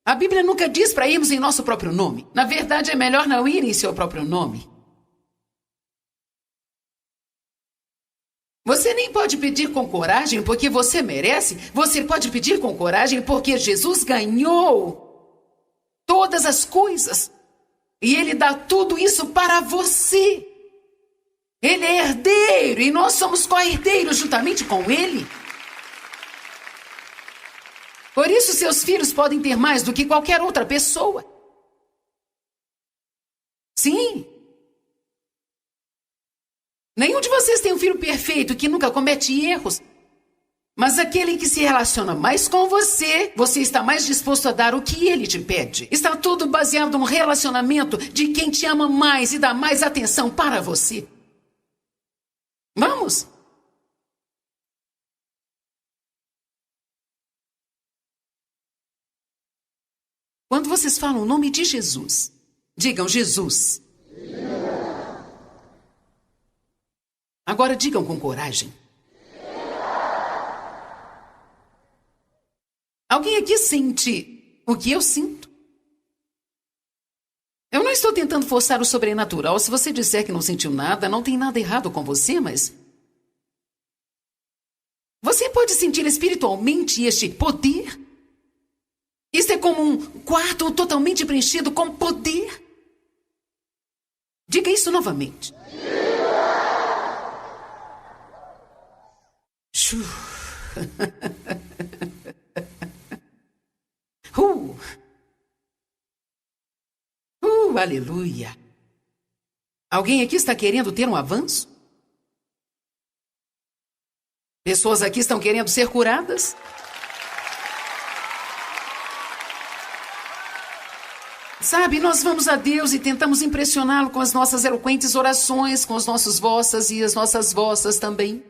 A Bíblia nunca diz para irmos em nosso próprio nome. Na verdade, é melhor não ir em seu próprio nome. Você nem pode pedir com coragem porque você merece. Você pode pedir com coragem porque Jesus ganhou todas as coisas. E Ele dá tudo isso para você. Ele é herdeiro e nós somos co-herdeiros juntamente com Ele. Por isso, seus filhos podem ter mais do que qualquer outra pessoa. Sim. Nenhum de vocês tem um filho perfeito que nunca comete erros. Mas aquele que se relaciona mais com você, você está mais disposto a dar o que ele te pede. Está tudo baseado num relacionamento de quem te ama mais e dá mais atenção para você. Vamos? Quando vocês falam o nome de Jesus, digam Jesus. Agora digam com coragem. Alguém aqui sente o que eu sinto? Eu não estou tentando forçar o sobrenatural. Se você disser que não sentiu nada, não tem nada errado com você, mas... Você pode sentir espiritualmente este poder? Isso é como um quarto totalmente preenchido com poder. Diga isso novamente. Aleluia. Alguém aqui está querendo ter um avanço? Pessoas aqui estão querendo ser curadas? Sabe, nós vamos a Deus e tentamos impressioná-lo com as nossas eloquentes orações, com os nossos vossas e as nossas vossas também.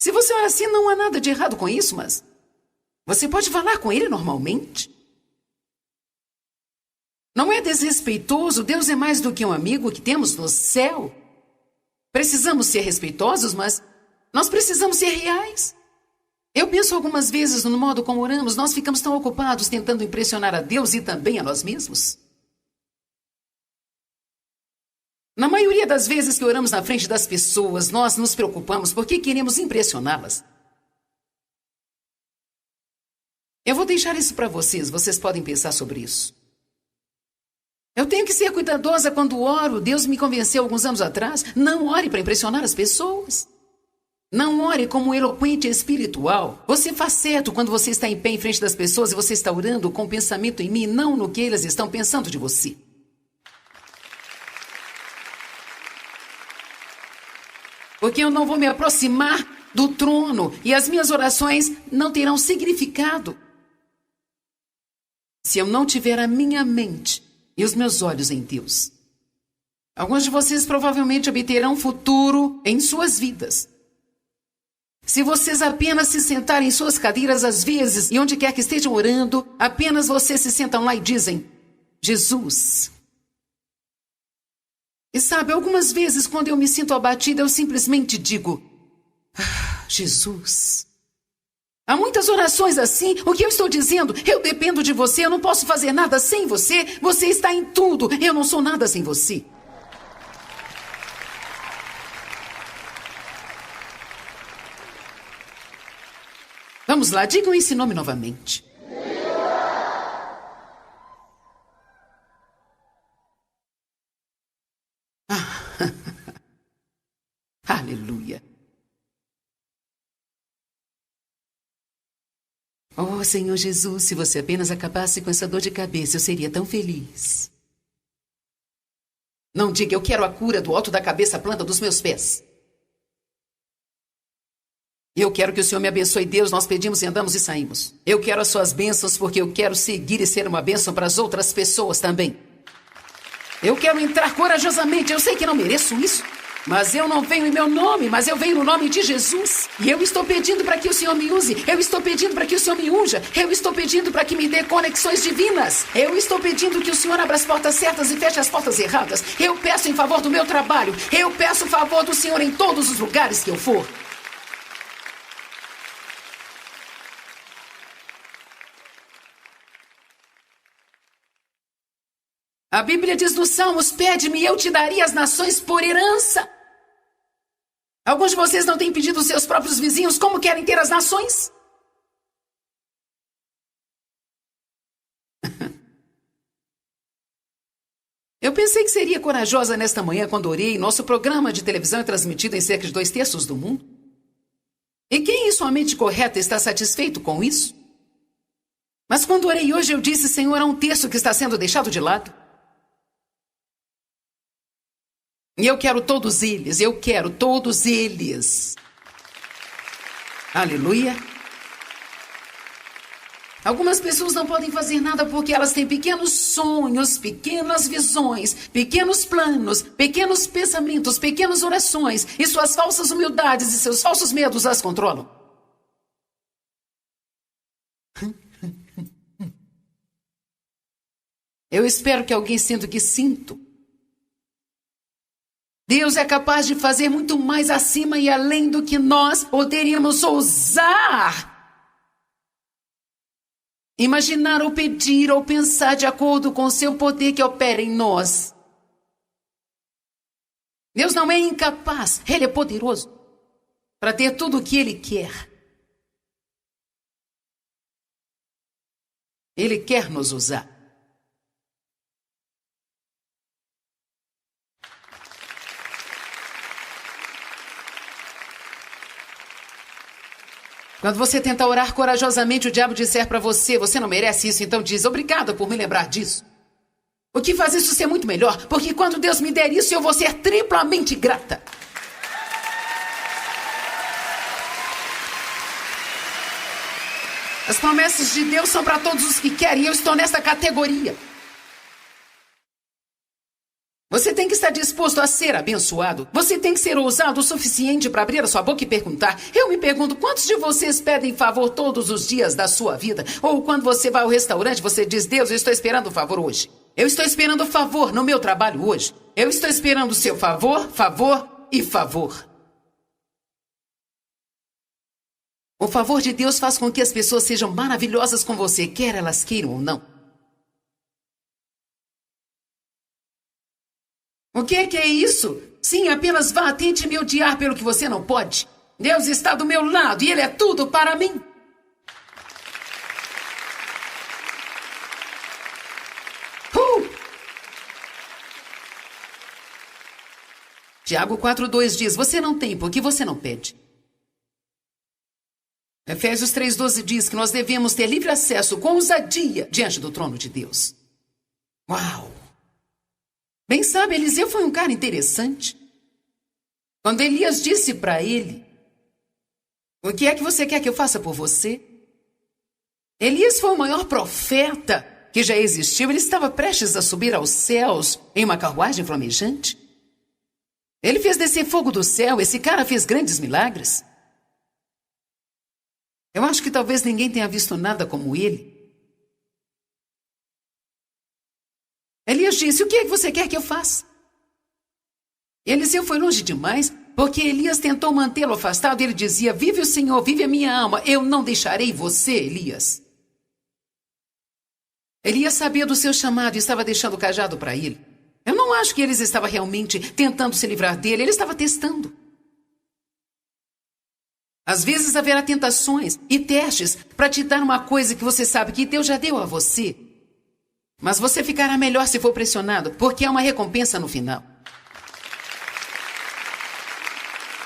Se você ora assim, não há nada de errado com isso, mas você pode falar com ele normalmente. Não é desrespeitoso, Deus é mais do que um amigo que temos no céu. Precisamos ser respeitosos, mas nós precisamos ser reais. Eu penso algumas vezes no modo como oramos, nós ficamos tão ocupados tentando impressionar a Deus e também a nós mesmos. Na maioria das vezes que oramos na frente das pessoas, nós nos preocupamos porque queremos impressioná-las. Eu vou deixar isso para vocês, vocês podem pensar sobre isso. Eu tenho que ser cuidadosa quando oro. Deus me convenceu alguns anos atrás. Não ore para impressionar as pessoas. Não ore como um eloquente espiritual. Você faz certo quando você está em pé em frente das pessoas e você está orando com pensamento em mim, não no que elas estão pensando de você. Porque eu não vou me aproximar do trono e as minhas orações não terão significado se eu não tiver a minha mente e os meus olhos em Deus. Alguns de vocês provavelmente obterão futuro em suas vidas. Se vocês apenas se sentarem em suas cadeiras às vezes e onde quer que estejam orando, apenas vocês se sentam lá e dizem, Jesus. E sabe, algumas vezes quando eu me sinto abatida, eu simplesmente digo, Jesus. Há muitas orações assim. O que eu estou dizendo? Eu dependo de você, eu não posso fazer nada sem você. Você está em tudo, eu não sou nada sem você. Vamos lá, digam esse nome novamente. Aleluia. Oh, Senhor Jesus, se você apenas acabasse com essa dor de cabeça, eu seria tão feliz. Não diga, eu quero a cura do alto da cabeça à planta dos meus pés. Eu quero que o Senhor me abençoe, Deus, nós pedimos e andamos e saímos. Eu quero as suas bênçãos porque eu quero seguir e ser uma bênção para as outras pessoas também. Eu quero entrar corajosamente, eu sei que não mereço isso, mas eu não venho em meu nome, mas eu venho no nome de Jesus. E eu estou pedindo para que o Senhor me use, eu estou pedindo para que o Senhor me unja, eu estou pedindo para que me dê conexões divinas. Eu estou pedindo que o Senhor abra as portas certas e feche as portas erradas. Eu peço em favor do meu trabalho, eu peço em favor do Senhor em todos os lugares que eu for. A Bíblia diz nos Salmos, pede-me e eu te daria as nações por herança. Alguns de vocês não têm pedido aos seus próprios vizinhos como querem ter as nações? Eu pensei que seria corajosa nesta manhã quando orei. Nosso programa de televisão é transmitido em cerca de 2/3 do mundo. E quem em sua mente correta está satisfeito com isso? Mas quando orei hoje eu disse, Senhor, há um terço que está sendo deixado de lado. E eu quero todos eles, eu quero todos eles. Aleluia. Algumas pessoas não podem fazer nada porque elas têm pequenos sonhos, pequenas visões, pequenos planos, pequenos pensamentos, pequenas orações, e suas falsas humildades e seus falsos medos as controlam. Eu espero que alguém sinta o que sinto. Deus é capaz de fazer muito mais acima e além do que nós poderíamos ousar. Imaginar ou pedir ou pensar de acordo com o seu poder que opera em nós. Deus não é incapaz, Ele é poderoso para ter tudo o que Ele quer. Ele quer nos usar. Quando você tenta orar corajosamente, o diabo disser para você, você não merece isso, então diz, obrigada por me lembrar disso. O que faz isso ser muito melhor, porque quando Deus me der isso, eu vou ser triplamente grata. As promessas de Deus são para todos os que querem, e eu estou nessa categoria. Você tem que estar disposto a ser abençoado. Você tem que ser ousado o suficiente para abrir a sua boca e perguntar. Eu me pergunto, quantos de vocês pedem favor todos os dias da sua vida? Ou quando você vai ao restaurante, você diz, Deus, eu estou esperando o favor hoje. Eu estou esperando o favor no meu trabalho hoje. Eu estou esperando o seu favor, favor e favor. O favor de Deus faz com que as pessoas sejam maravilhosas com você, quer elas queiram ou não. O que é isso? Sim, apenas vá, tente me odiar pelo que você não pode. Deus está do meu lado e Ele é tudo para mim. Tiago 4:2 diz, você não tem porque você não pede. Efésios 3:12 diz que nós devemos ter livre acesso com ousadia diante do trono de Deus. Uau! Bem sabe, Eliseu foi um cara interessante. Quando Elias disse para ele, o que é que você quer que eu faça por você? Elias foi o maior profeta que já existiu. Ele estava prestes a subir aos céus em uma carruagem flamejante. Ele fez descer fogo do céu. Esse cara fez grandes milagres. Eu acho que talvez ninguém tenha visto nada como ele. Elias disse, o que é que você quer que eu faça? Eliseu foi longe demais, porque Elias tentou mantê-lo afastado. Ele dizia, vive o Senhor, vive a minha alma, eu não deixarei você, Elias. Elias sabia do seu chamado e estava deixando o cajado para ele. Eu não acho que Elias estava realmente tentando se livrar dele, ele estava testando. Às vezes haverá tentações e testes para te dar uma coisa que você sabe que Deus já deu a você. Mas você ficará melhor se for pressionado, porque há uma recompensa no final.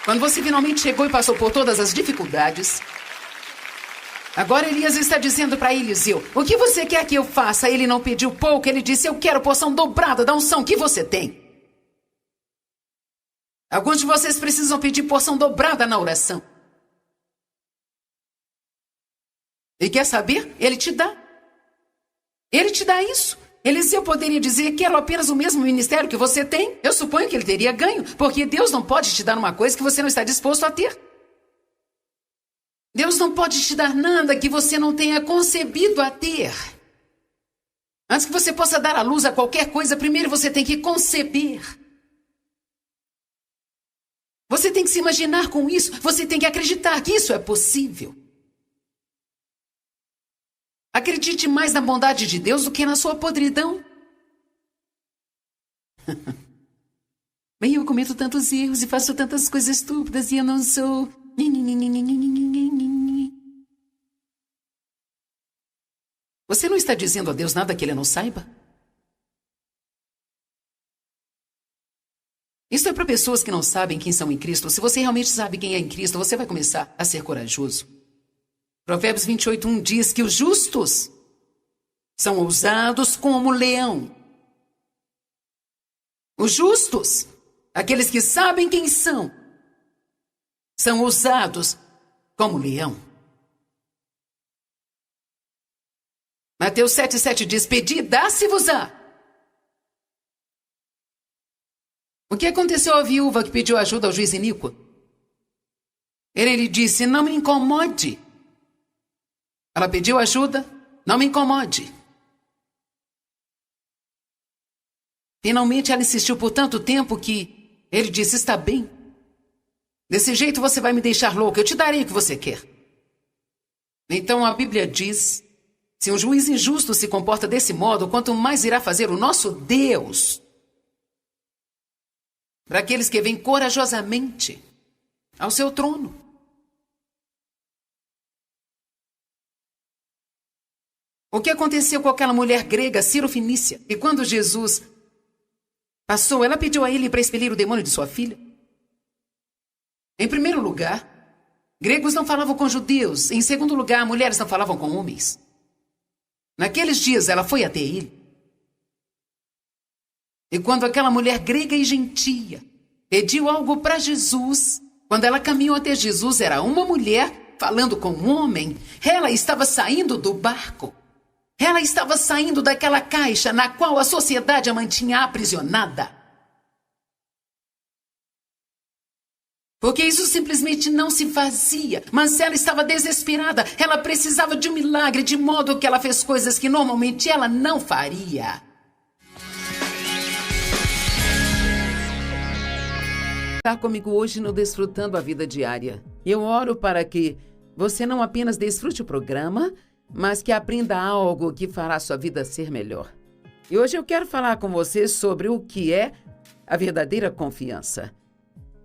Quando você finalmente chegou e passou por todas as dificuldades, Agora Elias está dizendo para Eliseu: o que você quer que eu faça? Ele não pediu pouco, ele disse: eu quero porção dobrada da unção que você tem. Alguns de vocês precisam pedir porção dobrada na oração. E quer saber? Ele te dá. Ele te dá isso. Eliseu poderia dizer: quero apenas o mesmo ministério que você tem. Eu suponho que ele teria ganho, porque Deus não pode te dar uma coisa que você não está disposto a ter. Deus não pode te dar nada que você não tenha concebido a ter. Antes que você possa dar à luz a qualquer coisa, primeiro você tem que conceber. Você tem que se imaginar com isso. Você tem que acreditar que isso é possível. Acredite mais na bondade de Deus do que na sua podridão. Bem, eu cometo tantos erros e faço tantas coisas estúpidas e eu não sou... Você não está dizendo a Deus nada que Ele não saiba? Isso é para pessoas que não sabem quem são em Cristo. Se você realmente sabe quem é em Cristo, você vai começar a ser corajoso. Provérbios 28:1 diz que os justos são ousados como leão. Os justos, aqueles que sabem quem são ousados como leão. Mateus 7:7 diz: pedi, dá-se-vos-á. O que aconteceu à viúva que pediu ajuda ao juiz iníquo? Ele lhe disse: não me incomode. Ela pediu ajuda, não me incomode. Finalmente ela insistiu por tanto tempo que ele disse: está bem. Desse jeito você vai me deixar louca, eu te darei o que você quer. Então a Bíblia diz: se um juiz injusto se comporta desse modo, quanto mais irá fazer o nosso Deus para aqueles que vêm corajosamente ao seu trono. O que aconteceu com aquela mulher grega, Cirofenícia? E quando Jesus passou, ela pediu a ele para expelir o demônio de sua filha. Em primeiro lugar, gregos não falavam com judeus. Em segundo lugar, mulheres não falavam com homens. Naqueles dias, ela foi até ele. E quando aquela mulher grega e gentia pediu algo para Jesus, quando ela caminhou até Jesus, era uma mulher falando com um homem. Ela estava saindo do barco. Ela estava saindo daquela caixa na qual a sociedade a mantinha aprisionada. Porque isso simplesmente não se fazia. Mas ela estava desesperada. Ela precisava de um milagre, de modo que ela fez coisas que normalmente ela não faria. Está comigo hoje no Desfrutando a Vida Diária. Eu oro para que você não apenas desfrute o programa, mas que aprenda algo que fará sua vida ser melhor. E hoje eu quero falar com você sobre o que é a verdadeira confiança.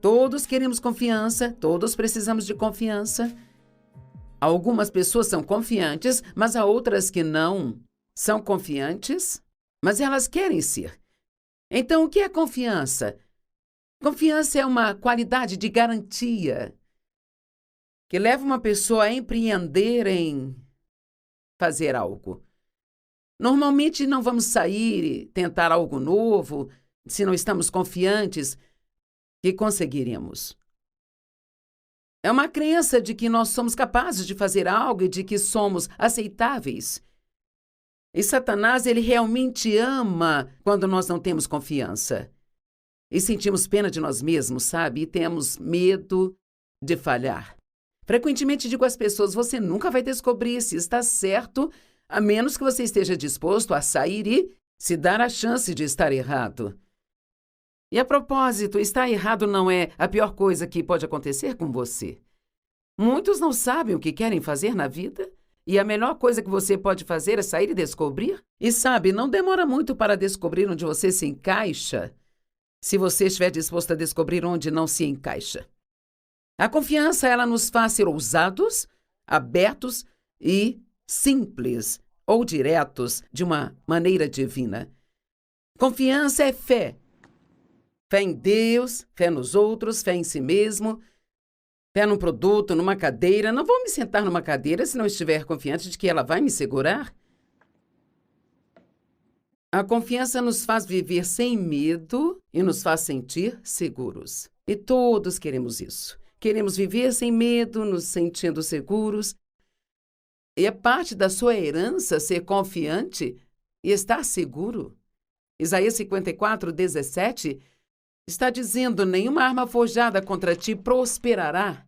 Todos queremos confiança, todos precisamos de confiança. Algumas pessoas são confiantes, mas há outras que não são confiantes, mas elas querem ser. Então, o que é confiança? Confiança é uma qualidade de garantia que leva uma pessoa a empreender em fazer algo. Normalmente não vamos sair e tentar algo novo se não estamos confiantes que conseguiremos. É uma crença de que nós somos capazes de fazer algo e de que somos aceitáveis. E Satanás, ele realmente ama quando nós não temos confiança. E sentimos pena de nós mesmos, sabe? E temos medo de falhar. Frequentemente digo às pessoas: você nunca vai descobrir se está certo, a menos que você esteja disposto a sair e se dar a chance de estar errado. E a propósito, estar errado não é a pior coisa que pode acontecer com você. Muitos não sabem o que querem fazer na vida, e a melhor coisa que você pode fazer é sair e descobrir. E sabe, não demora muito para descobrir onde você se encaixa, se você estiver disposto a descobrir onde não se encaixa. A confiança, ela nos faz ser ousados, abertos e simples ou diretos de uma maneira divina. Confiança é fé. Fé em Deus, fé nos outros, fé em si mesmo. pé num produto, numa cadeira. Não vou me sentar numa cadeira se não estiver confiante de que ela vai me segurar. A confiança nos faz viver sem medo e nos faz sentir seguros. E todos queremos isso. Queremos viver sem medo, nos sentindo seguros. E é parte da sua herança ser confiante e estar seguro. Isaías 54:17 está dizendo: nenhuma arma forjada contra ti prosperará.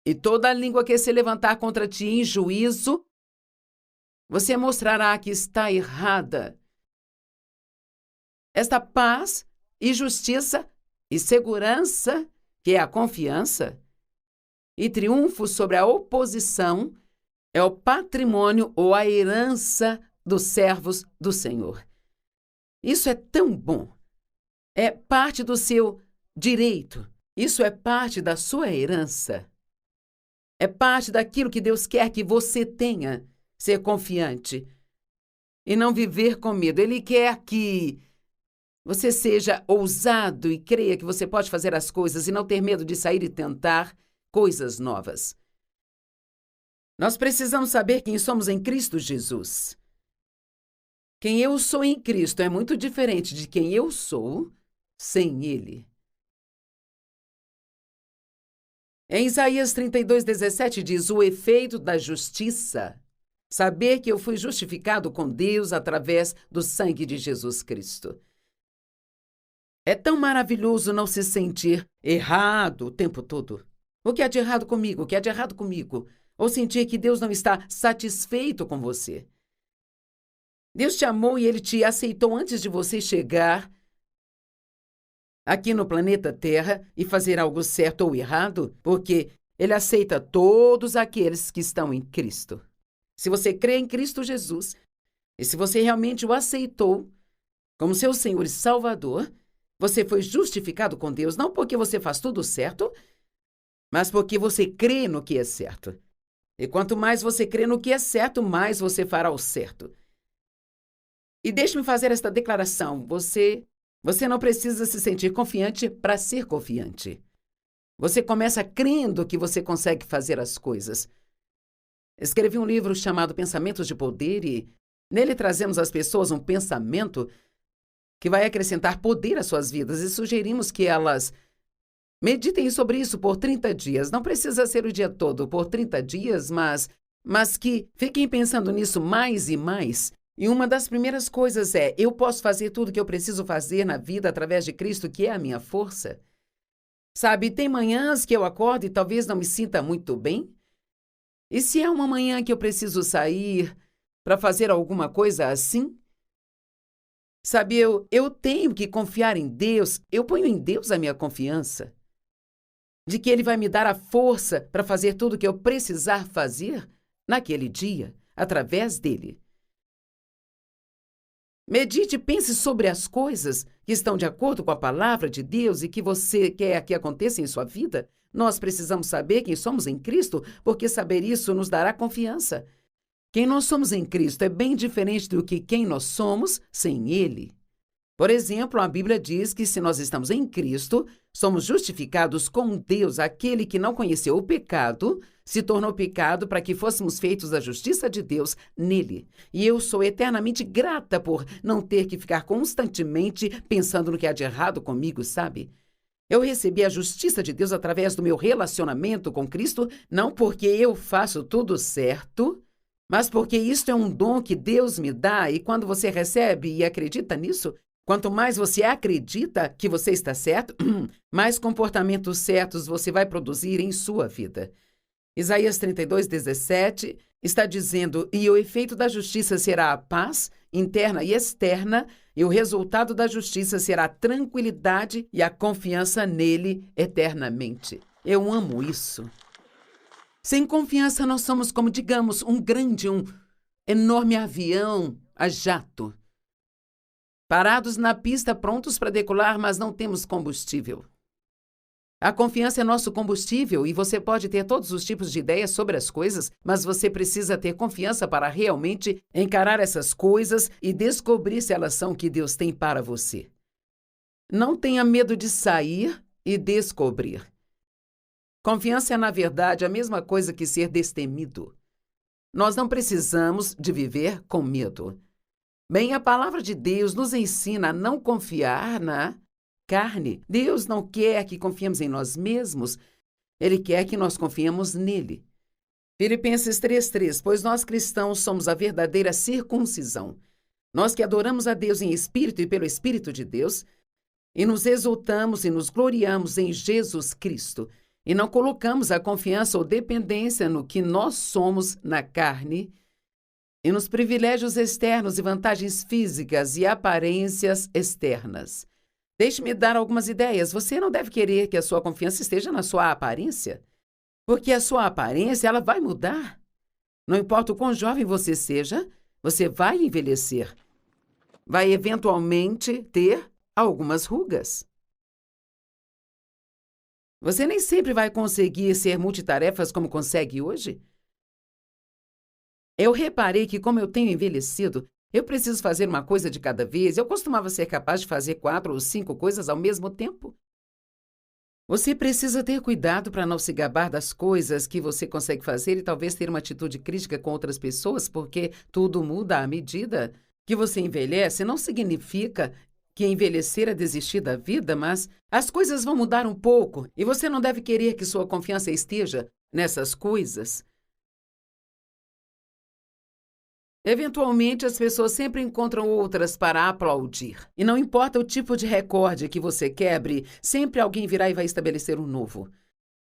E toda língua que se levantar contra ti em juízo, você mostrará que está errada. Esta paz e justiça e segurança, que é a confiança, e triunfo sobre a oposição, é o patrimônio ou a herança dos servos do Senhor. Isso é tão bom. É parte do seu direito. Isso é parte da sua herança. É parte daquilo que Deus quer que você tenha. Ser confiante e não viver com medo. Ele quer que você seja ousado e creia que você pode fazer as coisas e não ter medo de sair e tentar coisas novas. Nós precisamos saber quem somos em Cristo Jesus. Quem eu sou em Cristo é muito diferente de quem eu sou sem Ele. Em Isaías 32:17 diz: o efeito da justiça, saber que eu fui justificado com Deus através do sangue de Jesus Cristo. É tão maravilhoso não se sentir errado o tempo todo. O que há de errado comigo? O que há de errado comigo? Ou sentir que Deus não está satisfeito com você. Deus te amou e Ele te aceitou antes de você chegar aqui no planeta Terra e fazer algo certo ou errado, porque Ele aceita todos aqueles que estão em Cristo. Se você crê em Cristo Jesus, e se você realmente o aceitou como seu Senhor e Salvador, você foi justificado com Deus, não porque você faz tudo certo, mas porque você crê no que é certo. E quanto mais você crê no que é certo, mais você fará o certo. E deixe-me fazer esta declaração. Você não precisa se sentir confiante para ser confiante. Você começa crendo que você consegue fazer as coisas. Escrevi um livro chamado Pensamentos de Poder e nele trazemos às pessoas um pensamento que vai acrescentar poder às suas vidas e sugerimos que elas meditem sobre isso por 30 dias. Não precisa ser o dia todo, por 30 dias, mas que fiquem pensando nisso mais e mais. E uma das primeiras coisas é: eu posso fazer tudo o que eu preciso fazer na vida através de Cristo, que é a minha força. Sabe, tem manhãs que eu acordo e talvez não me sinta muito bem. E se é uma manhã que eu preciso sair para fazer alguma coisa assim? Sabe, eu tenho que confiar em Deus. Eu ponho em Deus a minha confiança de que Ele vai me dar a força para fazer tudo o que eu precisar fazer naquele dia, através dEle. Medite e pense sobre as coisas que estão de acordo com a palavra de Deus e que você quer que aconteça em sua vida. Nós precisamos saber quem somos em Cristo, porque saber isso nos dará confiança. Quem nós somos em Cristo é bem diferente do que quem nós somos sem Ele. Por exemplo, a Bíblia diz que se nós estamos em Cristo, somos justificados com Deus. Aquele que não conheceu o pecado se tornou pecado para que fôssemos feitos a justiça de Deus nele. E eu sou eternamente grata por não ter que ficar constantemente pensando no que há de errado comigo, sabe? Eu recebi a justiça de Deus através do meu relacionamento com Cristo, não porque eu faço tudo certo, mas porque isto é um dom que Deus me dá, e quando você recebe e acredita nisso, quanto mais você acredita que você está certo, mais comportamentos certos você vai produzir em sua vida. Isaías 32:17 está dizendo: e o efeito da justiça será a paz interna e externa, e o resultado da justiça será a tranquilidade e a confiança nele eternamente. Eu amo isso. Sem confiança, nós somos como, digamos, um enorme avião a jato. Parados na pista, prontos para decolar, mas não temos combustível. A confiança é nosso combustível e você pode ter todos os tipos de ideias sobre as coisas, mas você precisa ter confiança para realmente encarar essas coisas e descobrir se elas são o que Deus tem para você. Não tenha medo de sair e descobrir. Confiança é, na verdade, a mesma coisa que ser destemido. Nós não precisamos de viver com medo. Bem, a palavra de Deus nos ensina a não confiar na carne. Deus não quer que confiemos em nós mesmos, Ele quer que nós confiemos nele. Filipenses 3:3, pois nós cristãos somos a verdadeira circuncisão. Nós que adoramos a Deus em espírito e pelo Espírito de Deus, e nos exultamos e nos gloriamos em Jesus Cristo, e não colocamos a confiança ou dependência no que nós somos na carne, e nos privilégios externos e vantagens físicas e aparências externas. Deixe-me dar algumas ideias. Você não deve querer que a sua confiança esteja na sua aparência, porque a sua aparência ela vai mudar. Não importa o quão jovem você seja, você vai envelhecer. Vai eventualmente ter algumas rugas. Você nem sempre vai conseguir ser multitarefas como consegue hoje. Eu reparei que, como eu tenho envelhecido, eu preciso fazer uma coisa de cada vez. Eu costumava ser capaz de fazer 4 ou 5 coisas ao mesmo tempo. Você precisa ter cuidado para não se gabar das coisas que você consegue fazer e talvez ter uma atitude crítica com outras pessoas, porque tudo muda à medida que você envelhece. Não significa que envelhecer é desistir da vida, mas as coisas vão mudar um pouco e você não deve querer que sua confiança esteja nessas coisas. Eventualmente, as pessoas sempre encontram outras para aplaudir. E não importa o tipo de recorde que você quebre, sempre alguém virá e vai estabelecer um novo.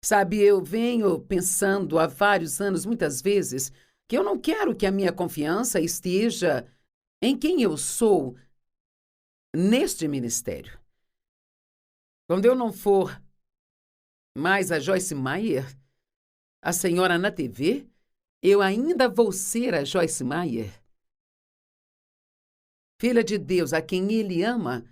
Sabe, eu venho pensando há vários anos, muitas vezes, que eu não quero que a minha confiança esteja em quem eu sou neste ministério. Quando eu não for mais a Joyce Meyer, a senhora na TV, eu ainda vou ser a Joyce Meyer, filha de Deus, a quem Ele ama.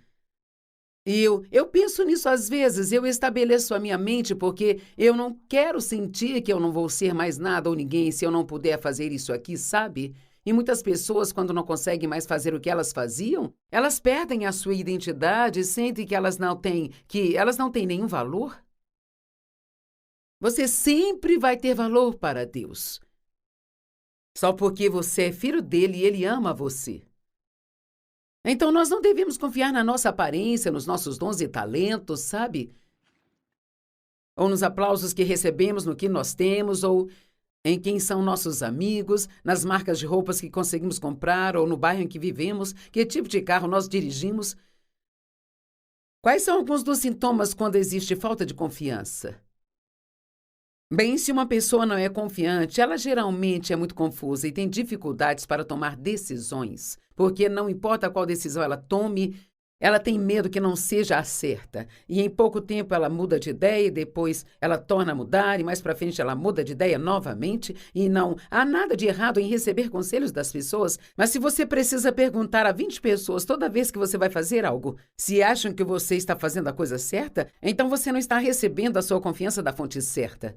E eu penso nisso às vezes, eu estabeleço a minha mente porque eu não quero sentir que eu não vou ser mais nada ou ninguém se eu não puder fazer isso aqui, sabe? E muitas pessoas, quando não conseguem mais fazer o que elas faziam, elas perdem a sua identidade e sentem que elas não têm nenhum valor. Você sempre vai ter valor para Deus. Só porque você é filho dele e ele ama você. Então, nós não devemos confiar na nossa aparência, nos nossos dons e talentos, sabe? Ou nos aplausos que recebemos no que nós temos, ou em quem são nossos amigos, nas marcas de roupas que conseguimos comprar, ou no bairro em que vivemos, que tipo de carro nós dirigimos. Quais são alguns dos sintomas quando existe falta de confiança? Bem, se uma pessoa não é confiante, ela geralmente é muito confusa e tem dificuldades para tomar decisões, porque não importa qual decisão ela tome, ela tem medo que não seja a certa. E em pouco tempo ela muda de ideia e depois ela torna a mudar e mais para frente ela muda de ideia novamente. E não há nada de errado em receber conselhos das pessoas, mas se você precisa perguntar a 20 pessoas toda vez que você vai fazer algo, se acham que você está fazendo a coisa certa, então você não está recebendo a sua confiança da fonte certa.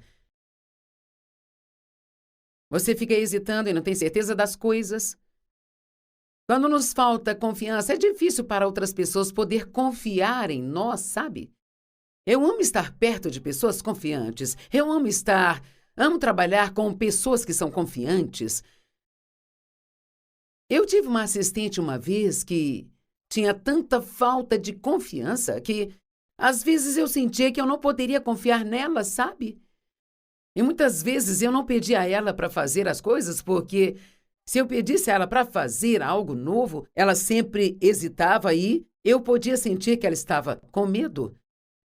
Você fica hesitando e não tem certeza das coisas. Quando nos falta confiança, é difícil para outras pessoas poder confiar em nós, sabe? Eu amo estar perto de pessoas confiantes. Amo trabalhar com pessoas que são confiantes. Eu tive uma assistente uma vez que tinha tanta falta de confiança que, às vezes, eu sentia que eu não poderia confiar nela, sabe? E muitas vezes eu não pedia a ela para fazer as coisas porque, se eu pedisse a ela para fazer algo novo, ela sempre hesitava e eu podia sentir que ela estava com medo.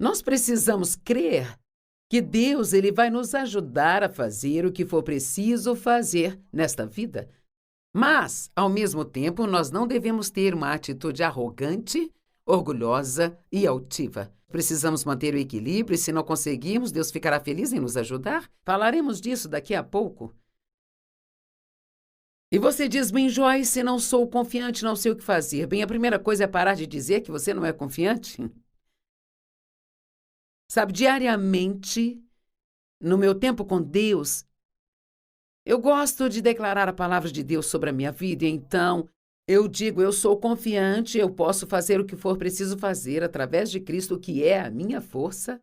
Nós precisamos crer que Deus ele vai nos ajudar a fazer o que for preciso fazer nesta vida. Mas, ao mesmo tempo, nós não devemos ter uma atitude arrogante, orgulhosa e altiva. Precisamos manter o equilíbrio e, se não conseguirmos, Deus ficará feliz em nos ajudar. Falaremos disso daqui a pouco. E você diz, bem, Joyce, não sou confiante, não sei o que fazer. Bem, a primeira coisa é parar de dizer que você não é confiante. Sabe, diariamente, no meu tempo com Deus, eu gosto de declarar a palavra de Deus sobre a minha vida, e então eu digo, eu sou confiante, eu posso fazer o que for preciso fazer através de Cristo, que é a minha força.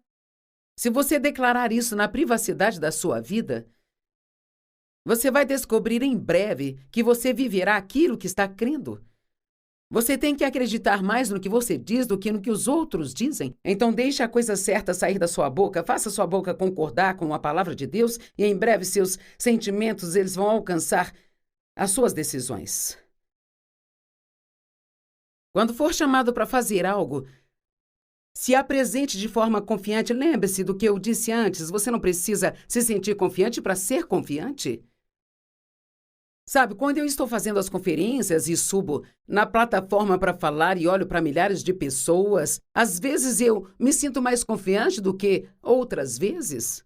Se você declarar isso na privacidade da sua vida, você vai descobrir em breve que você viverá aquilo que está crendo. Você tem que acreditar mais no que você diz do que no que os outros dizem. Então deixe a coisa certa sair da sua boca, faça sua boca concordar com a palavra de Deus e em breve seus sentimentos eles vão alcançar as suas decisões. Quando for chamado para fazer algo, se apresente de forma confiante. Lembre-se do que eu disse antes, você não precisa se sentir confiante para ser confiante. Sabe, quando eu estou fazendo as conferências e subo na plataforma para falar e olho para milhares de pessoas, às vezes eu me sinto mais confiante do que outras vezes.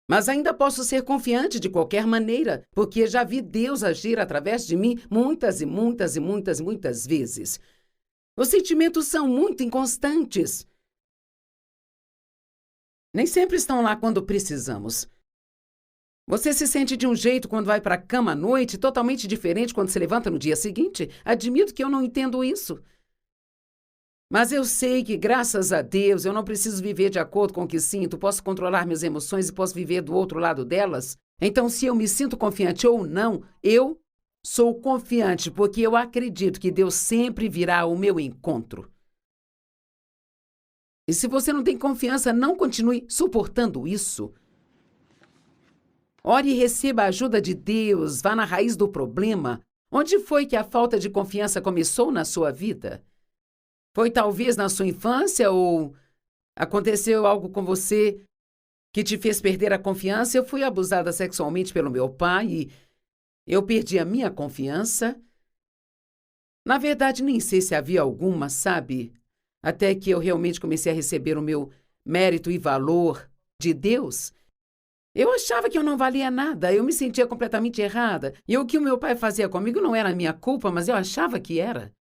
Mas ainda posso ser confiante de qualquer maneira, porque já vi Deus agir através de mim muitas e muitas e muitas e muitas vezes. Os sentimentos são muito inconstantes. Nem sempre estão lá quando precisamos. Você se sente de um jeito quando vai para a cama à noite, totalmente diferente quando se levanta no dia seguinte? Admito que eu não entendo isso. Mas eu sei que, graças a Deus, eu não preciso viver de acordo com o que sinto, posso controlar minhas emoções e posso viver do outro lado delas. Então, se eu me sinto confiante ou não, eu sou confiante porque eu acredito que Deus sempre virá ao meu encontro. E se você não tem confiança, não continue suportando isso. Ore e receba a ajuda de Deus, vá na raiz do problema. Onde foi que a falta de confiança começou na sua vida? Foi talvez na sua infância ou aconteceu algo com você que te fez perder a confiança? Eu fui abusada sexualmente pelo meu pai e eu perdi a minha confiança. Na verdade, nem sei se havia alguma, sabe? Até que eu realmente comecei a receber o meu mérito e valor de Deus. Eu achava que eu não valia nada, eu me sentia completamente errada. E o que o meu pai fazia comigo não era minha culpa, mas eu achava que era.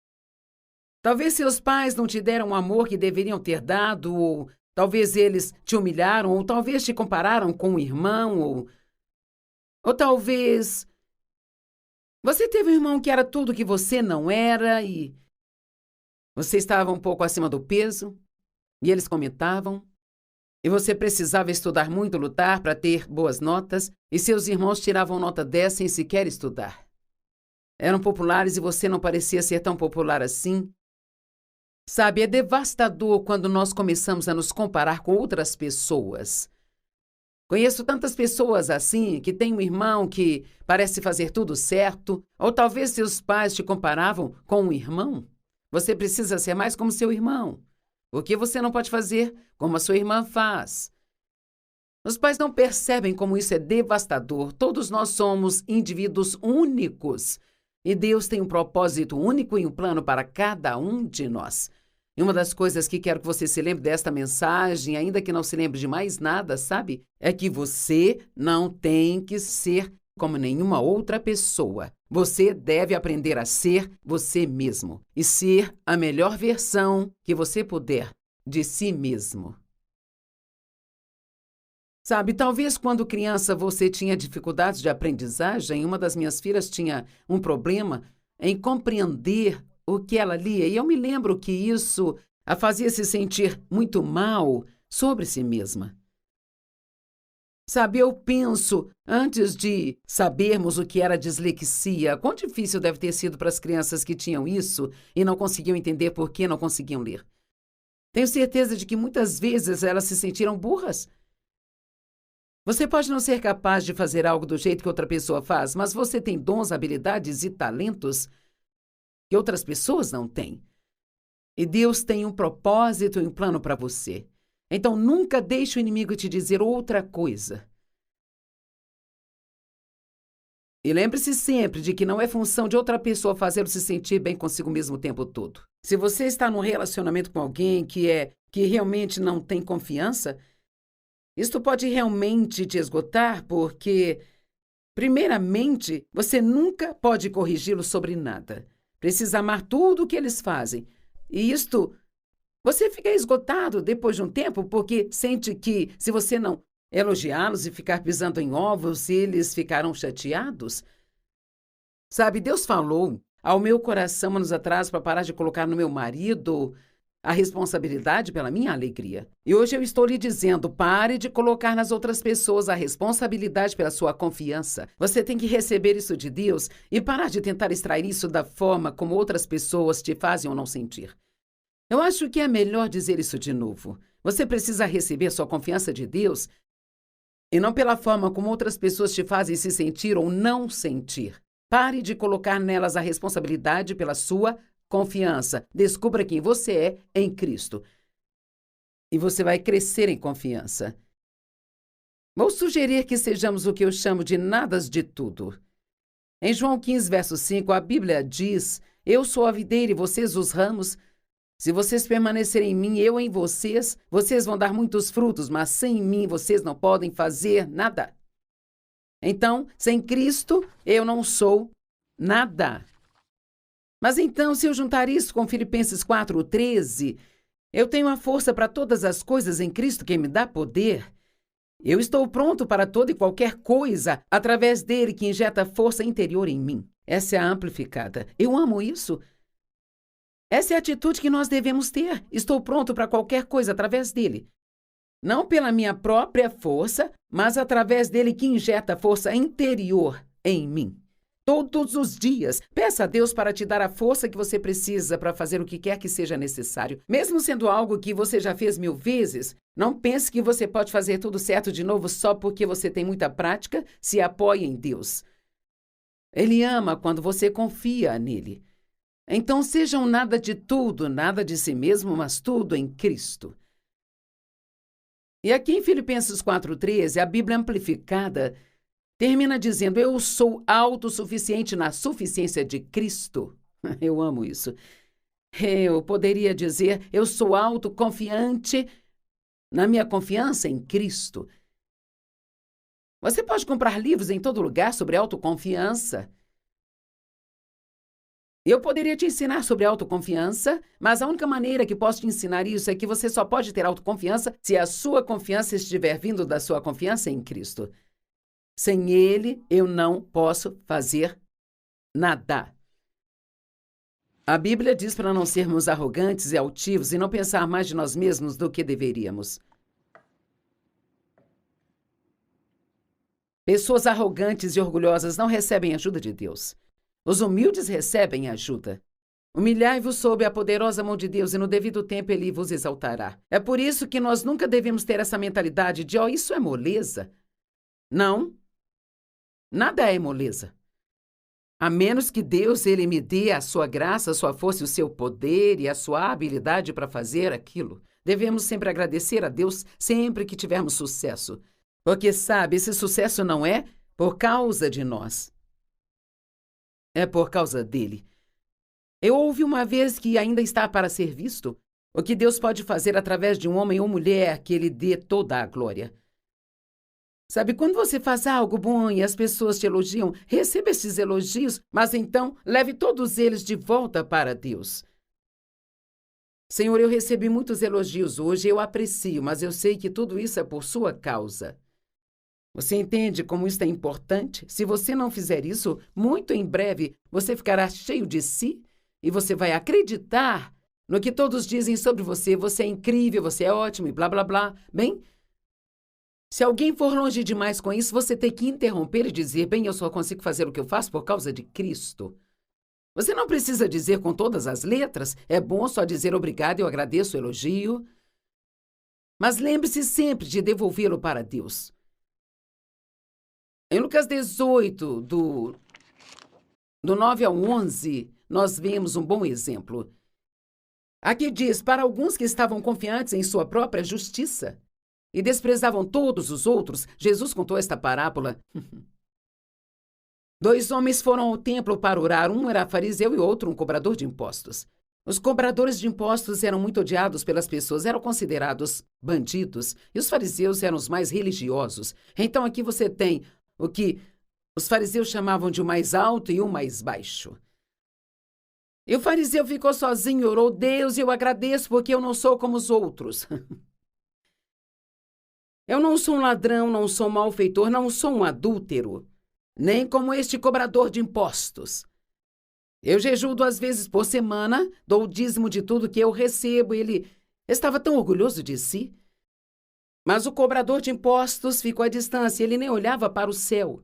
Talvez seus pais não te deram o amor que deveriam ter dado, ou talvez eles te humilharam, ou talvez te compararam com um irmão, ou talvez você teve um irmão que era tudo que você não era e você estava um pouco acima do peso, e eles comentavam. E você precisava estudar muito, lutar para ter boas notas, e seus irmãos tiravam nota 10 sem sequer estudar. Eram populares e você não parecia ser tão popular assim. Sabe, é devastador quando nós começamos a nos comparar com outras pessoas. Conheço tantas pessoas assim, que têm um irmão que parece fazer tudo certo, ou talvez seus pais te comparavam com um irmão. Você precisa ser mais como seu irmão. O que você não pode fazer como a sua irmã faz? Os pais não percebem como isso é devastador. Todos nós somos indivíduos únicos. E Deus tem um propósito único e um plano para cada um de nós. E uma das coisas que quero que você se lembre desta mensagem, ainda que não se lembre de mais nada, sabe? É que você não tem que ser como nenhuma outra pessoa. Você deve aprender a ser você mesmo e ser a melhor versão que você puder de si mesmo. Sabe, talvez quando criança você tinha dificuldades de aprendizagem, uma das minhas filhas tinha um problema em compreender o que ela lia, e eu me lembro que isso a fazia se sentir muito mal sobre si mesma. Sabe, eu penso, antes de sabermos o que era dislexia, quão difícil deve ter sido para as crianças que tinham isso e não conseguiam entender por que não conseguiam ler. Tenho certeza de que muitas vezes elas se sentiram burras. Você pode não ser capaz de fazer algo do jeito que outra pessoa faz, mas você tem dons, habilidades e talentos que outras pessoas não têm. E Deus tem um propósito e um plano para você. Então, nunca deixe o inimigo te dizer outra coisa. E lembre-se sempre de que não é função de outra pessoa fazê-lo se sentir bem consigo mesmo o tempo todo. Se você está num relacionamento com alguém que realmente não tem confiança, isto pode realmente te esgotar porque, primeiramente, você nunca pode corrigi-lo sobre nada. Precisa amar tudo o que eles fazem. E isto... Você fica esgotado depois de um tempo porque sente que, se você não elogiá-los e ficar pisando em ovos, eles ficarão chateados. Sabe, Deus falou ao meu coração anos atrás para parar de colocar no meu marido a responsabilidade pela minha alegria. E hoje eu estou lhe dizendo, pare de colocar nas outras pessoas a responsabilidade pela sua confiança. Você tem que receber isso de Deus e parar de tentar extrair isso da forma como outras pessoas te fazem ou não sentir. Eu acho que é melhor dizer isso de novo. Você precisa receber sua confiança de Deus e não pela forma como outras pessoas te fazem se sentir ou não sentir. Pare de colocar nelas a responsabilidade pela sua confiança. Descubra quem você é em Cristo. E você vai crescer em confiança. Vou sugerir que sejamos o que eu chamo de nadas de tudo. Em João 15, verso 5, a Bíblia diz: Eu sou a videira e vocês os ramos. Se vocês permanecerem em mim, eu em vocês, vocês vão dar muitos frutos, mas sem mim vocês não podem fazer nada. Então, sem Cristo, eu não sou nada. Mas então, se eu juntar isso com Filipenses 4:13, eu tenho a força para todas as coisas em Cristo que me dá poder. Eu estou pronto para toda e qualquer coisa através dele que injeta força interior em mim. Essa é a amplificada. Eu amo isso. Essa é a atitude que nós devemos ter. Estou pronto para qualquer coisa através dele. Não pela minha própria força, mas através dele que injeta força interior em mim. Todos os dias, peça a Deus para te dar a força que você precisa para fazer o que quer que seja necessário. Mesmo sendo algo que você já fez 1000 vezes, não pense que você pode fazer tudo certo de novo só porque você tem muita prática. Se apoie em Deus. Ele ama quando você confia nele. Então sejam nada de tudo, nada de si mesmo, mas tudo em Cristo. E aqui em Filipenses 4:13, a Bíblia amplificada termina dizendo: Eu sou autossuficiente na suficiência de Cristo. Eu amo isso. Eu poderia dizer: eu sou autoconfiante na minha confiança em Cristo. Você pode comprar livros em todo lugar sobre autoconfiança. Eu poderia te ensinar sobre autoconfiança, mas a única maneira que posso te ensinar isso é que você só pode ter autoconfiança se a sua confiança estiver vindo da sua confiança em Cristo. Sem Ele, eu não posso fazer nada. A Bíblia diz para não sermos arrogantes e altivos e não pensar mais de nós mesmos do que deveríamos. Pessoas arrogantes e orgulhosas não recebem ajuda de Deus. Os humildes recebem ajuda. Humilhai-vos sob a poderosa mão de Deus e no devido tempo Ele vos exaltará. É por isso que nós nunca devemos ter essa mentalidade de, isso é moleza. Não. Nada é moleza. A menos que Deus, Ele me dê a sua graça, a sua força, o seu poder e a sua habilidade para fazer aquilo. Devemos sempre agradecer a Deus sempre que tivermos sucesso. Porque, sabe, esse sucesso não é por causa de nós. É por causa dele. Eu ouvi uma vez que ainda está para ser visto o que Deus pode fazer através de um homem ou mulher que Ele dê toda a glória. Sabe, quando você faz algo bom e as pessoas te elogiam, receba esses elogios, mas então leve todos eles de volta para Deus. Senhor, eu recebi muitos elogios hoje, eu aprecio, mas eu sei que tudo isso é por sua causa. Você entende como isso é importante? Se você não fizer isso, muito em breve você ficará cheio de si e você vai acreditar no que todos dizem sobre você. Você é incrível, você é ótimo e blá, blá, blá. Bem, se alguém for longe demais com isso, você tem que interromper e dizer: bem, eu só consigo fazer o que eu faço por causa de Cristo. Você não precisa dizer com todas as letras. É bom só dizer obrigado, eu agradeço o elogio. Mas lembre-se sempre de devolvê-lo para Deus. Em Lucas 18, do 9 ao 11, nós vemos um bom exemplo. Aqui diz: para alguns que estavam confiantes em sua própria justiça e desprezavam todos os outros, Jesus contou esta parábola. 2 homens foram ao templo para orar, um era fariseu e outro um cobrador de impostos. Os cobradores de impostos eram muito odiados pelas pessoas, eram considerados bandidos, e os fariseus eram os mais religiosos. Então aqui você tem o que os fariseus chamavam de o mais alto e o mais baixo. E o fariseu ficou sozinho e orou: Deus, eu agradeço porque eu não sou como os outros. Eu não sou um ladrão, não sou um malfeitor, não sou um adúltero, nem como este cobrador de impostos. Eu jejuo 2 vezes por semana, dou o dízimo de tudo que eu recebo. Ele estava tão orgulhoso de si. Mas o cobrador de impostos ficou à distância, ele nem olhava para o céu.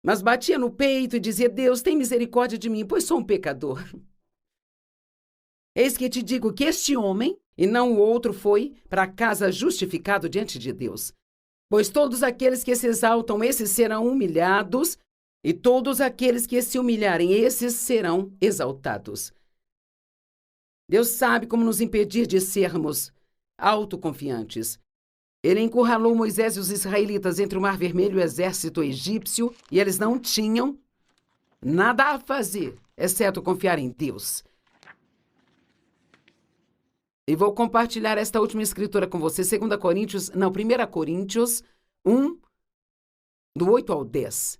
Mas batia no peito e dizia: Deus, tem misericórdia de mim, pois sou um pecador. Eis que te digo que este homem, e não o outro, foi para casa justificado diante de Deus. Pois todos aqueles que se exaltam, esses serão humilhados, e todos aqueles que se humilharem, esses serão exaltados. Deus sabe como nos impedir de sermos autoconfiantes. Ele encurralou Moisés e os israelitas entre o Mar Vermelho e o exército egípcio, e eles não tinham nada a fazer, exceto confiar em Deus. E vou compartilhar esta última escritura com você, 1 Coríntios 1, do 8 ao 10.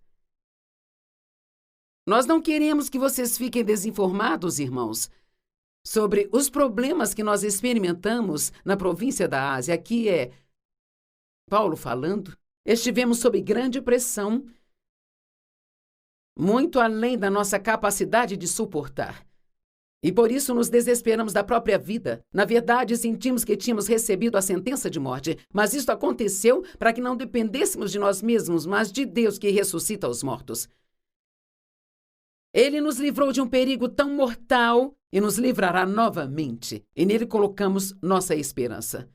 Nós não queremos que vocês fiquem desinformados, irmãos, sobre os problemas que nós experimentamos na província da Ásia. Aqui é Paulo falando. Estivemos sob grande pressão, muito além da nossa capacidade de suportar. E por isso nos desesperamos da própria vida. Na verdade, sentimos que tínhamos recebido a sentença de morte. Mas isto aconteceu para que não dependêssemos de nós mesmos, mas de Deus que ressuscita os mortos. Ele nos livrou de um perigo tão mortal e nos livrará novamente. E nele colocamos nossa esperança.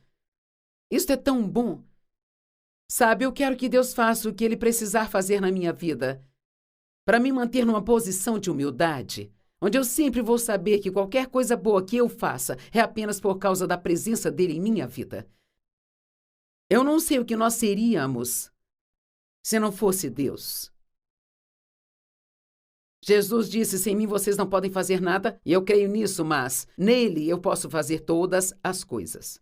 Isto é tão bom. Sabe, eu quero que Deus faça o que Ele precisar fazer na minha vida, para me manter numa posição de humildade, onde eu sempre vou saber que qualquer coisa boa que eu faça é apenas por causa da presença dele em minha vida. Eu não sei o que nós seríamos se não fosse Deus. Jesus disse: sem mim vocês não podem fazer nada, e eu creio nisso, mas nele eu posso fazer todas as coisas.